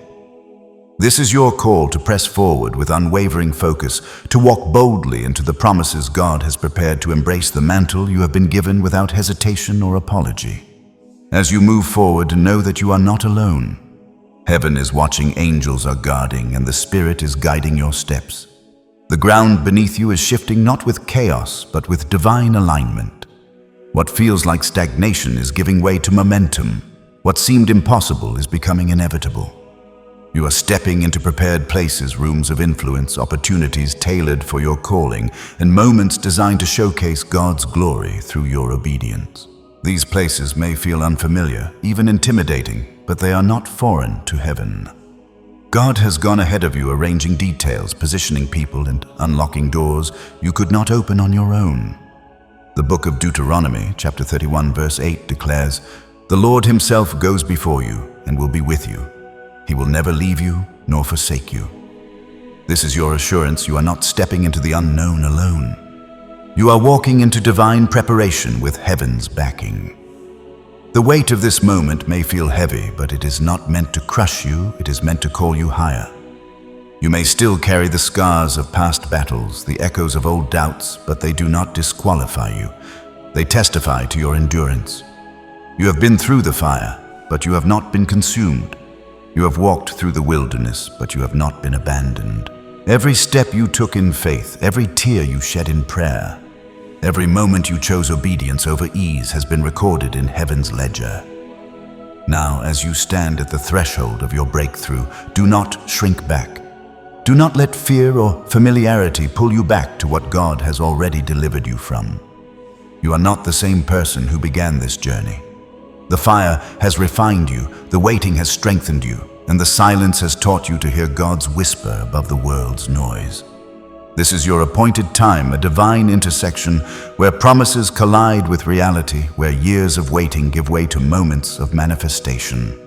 This is your call to press forward with unwavering focus, to walk boldly into the promises God has prepared, to embrace the mantle you have been given without hesitation or apology. As you move forward, know that you are not alone. Heaven is watching, angels are guarding, and the Spirit is guiding your steps. The ground beneath you is shifting not with chaos, but with divine alignment. What feels like stagnation is giving way to momentum. What seemed impossible is becoming inevitable. You are stepping into prepared places, rooms of influence, opportunities tailored for your calling, and moments designed to showcase God's glory through your obedience. These places may feel unfamiliar, even intimidating, but they are not foreign to heaven. God has gone ahead of you, arranging details, positioning people, and unlocking doors you could not open on your own. The book of Deuteronomy, chapter 31, verse 8 declares, "The Lord Himself goes before you and will be with you. He will never leave you nor forsake you." This is your assurance you are not stepping into the unknown alone. You are walking into divine preparation with heaven's backing. The weight of this moment may feel heavy, but it is not meant to crush you, it is meant to call you higher. You may still carry the scars of past battles, the echoes of old doubts, but they do not disqualify you. They testify to your endurance. You have been through the fire, but you have not been consumed. You have walked through the wilderness, but you have not been abandoned. Every step you took in faith, every tear you shed in prayer, every moment you chose obedience over ease has been recorded in heaven's ledger. Now, as you stand at the threshold of your breakthrough, do not shrink back. Do not let fear or familiarity pull you back to what God has already delivered you from. You are not the same person who began this journey. The fire has refined you, the waiting has strengthened you, and the silence has taught you to hear God's whisper above the world's noise. This is your appointed time, a divine intersection where promises collide with reality, where years of waiting give way to moments of manifestation.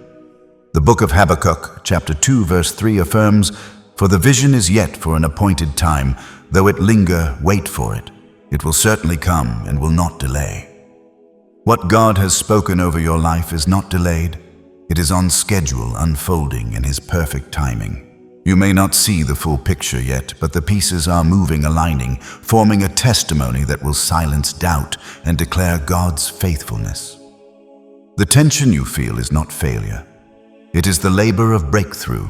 The book of Habakkuk, chapter 2, verse 3 affirms, "For the vision is yet for an appointed time, though it linger, wait for it. It will certainly come and will not delay." What God has spoken over your life is not delayed. It is on schedule, unfolding in His perfect timing. You may not see the full picture yet, but the pieces are moving, aligning, forming a testimony that will silence doubt and declare God's faithfulness. The tension you feel is not failure. It is the labor of breakthrough.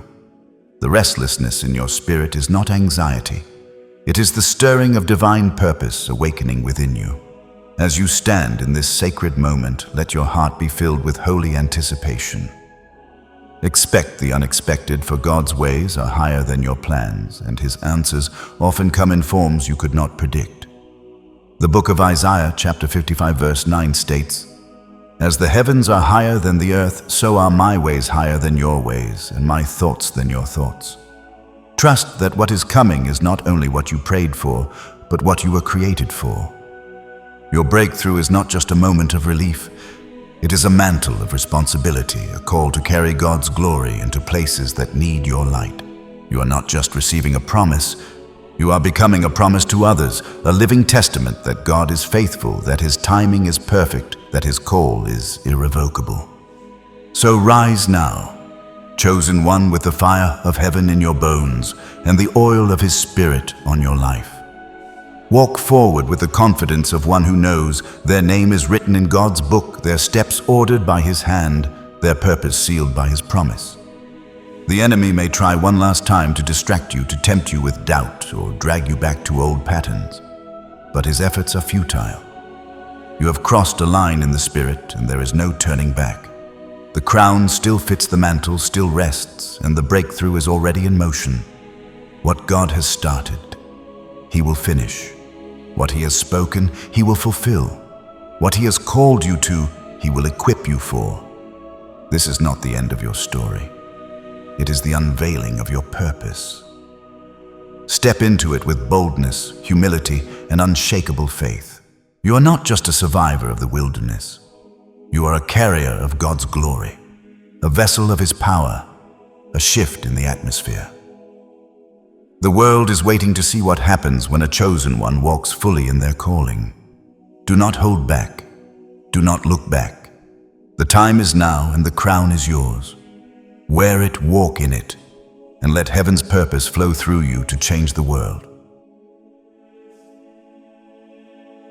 The restlessness in your spirit is not anxiety. It is the stirring of divine purpose awakening within you. As you stand in this sacred moment, let your heart be filled with holy anticipation. Expect the unexpected, for God's ways are higher than your plans, and His answers often come in forms you could not predict. The book of Isaiah, chapter 55, verse 9 states, "As the heavens are higher than the earth, so are my ways higher than your ways, and my thoughts than your thoughts." Trust that what is coming is not only what you prayed for, but what you were created for. Your breakthrough is not just a moment of relief. It is a mantle of responsibility, a call to carry God's glory into places that need your light. You are not just receiving a promise, you are becoming a promise to others, a living testament that God is faithful, that His timing is perfect, that His call is irrevocable. So rise now, chosen one with the fire of heaven in your bones and the oil of His Spirit on your life. Walk forward with the confidence of one who knows their name is written in God's book, their steps ordered by His hand, their purpose sealed by His promise. The enemy may try one last time to distract you, to tempt you with doubt, or drag you back to old patterns. But his efforts are futile. You have crossed a line in the Spirit, and there is no turning back. The crown still fits the mantle, still rests, and the breakthrough is already in motion. What God has started, He will finish. What He has spoken, He will fulfill. What He has called you to, He will equip you for. This is not the end of your story. It is the unveiling of your purpose. Step into it with boldness, humility, and unshakable faith. You are not just a survivor of the wilderness. You are a carrier of God's glory, a vessel of His power, a shift in the atmosphere. The world is waiting to see what happens when a chosen one walks fully in their calling. Do not hold back. Do not look back. The time is now and the crown is yours. Wear it, walk in it, and let heaven's purpose flow through you to change the world.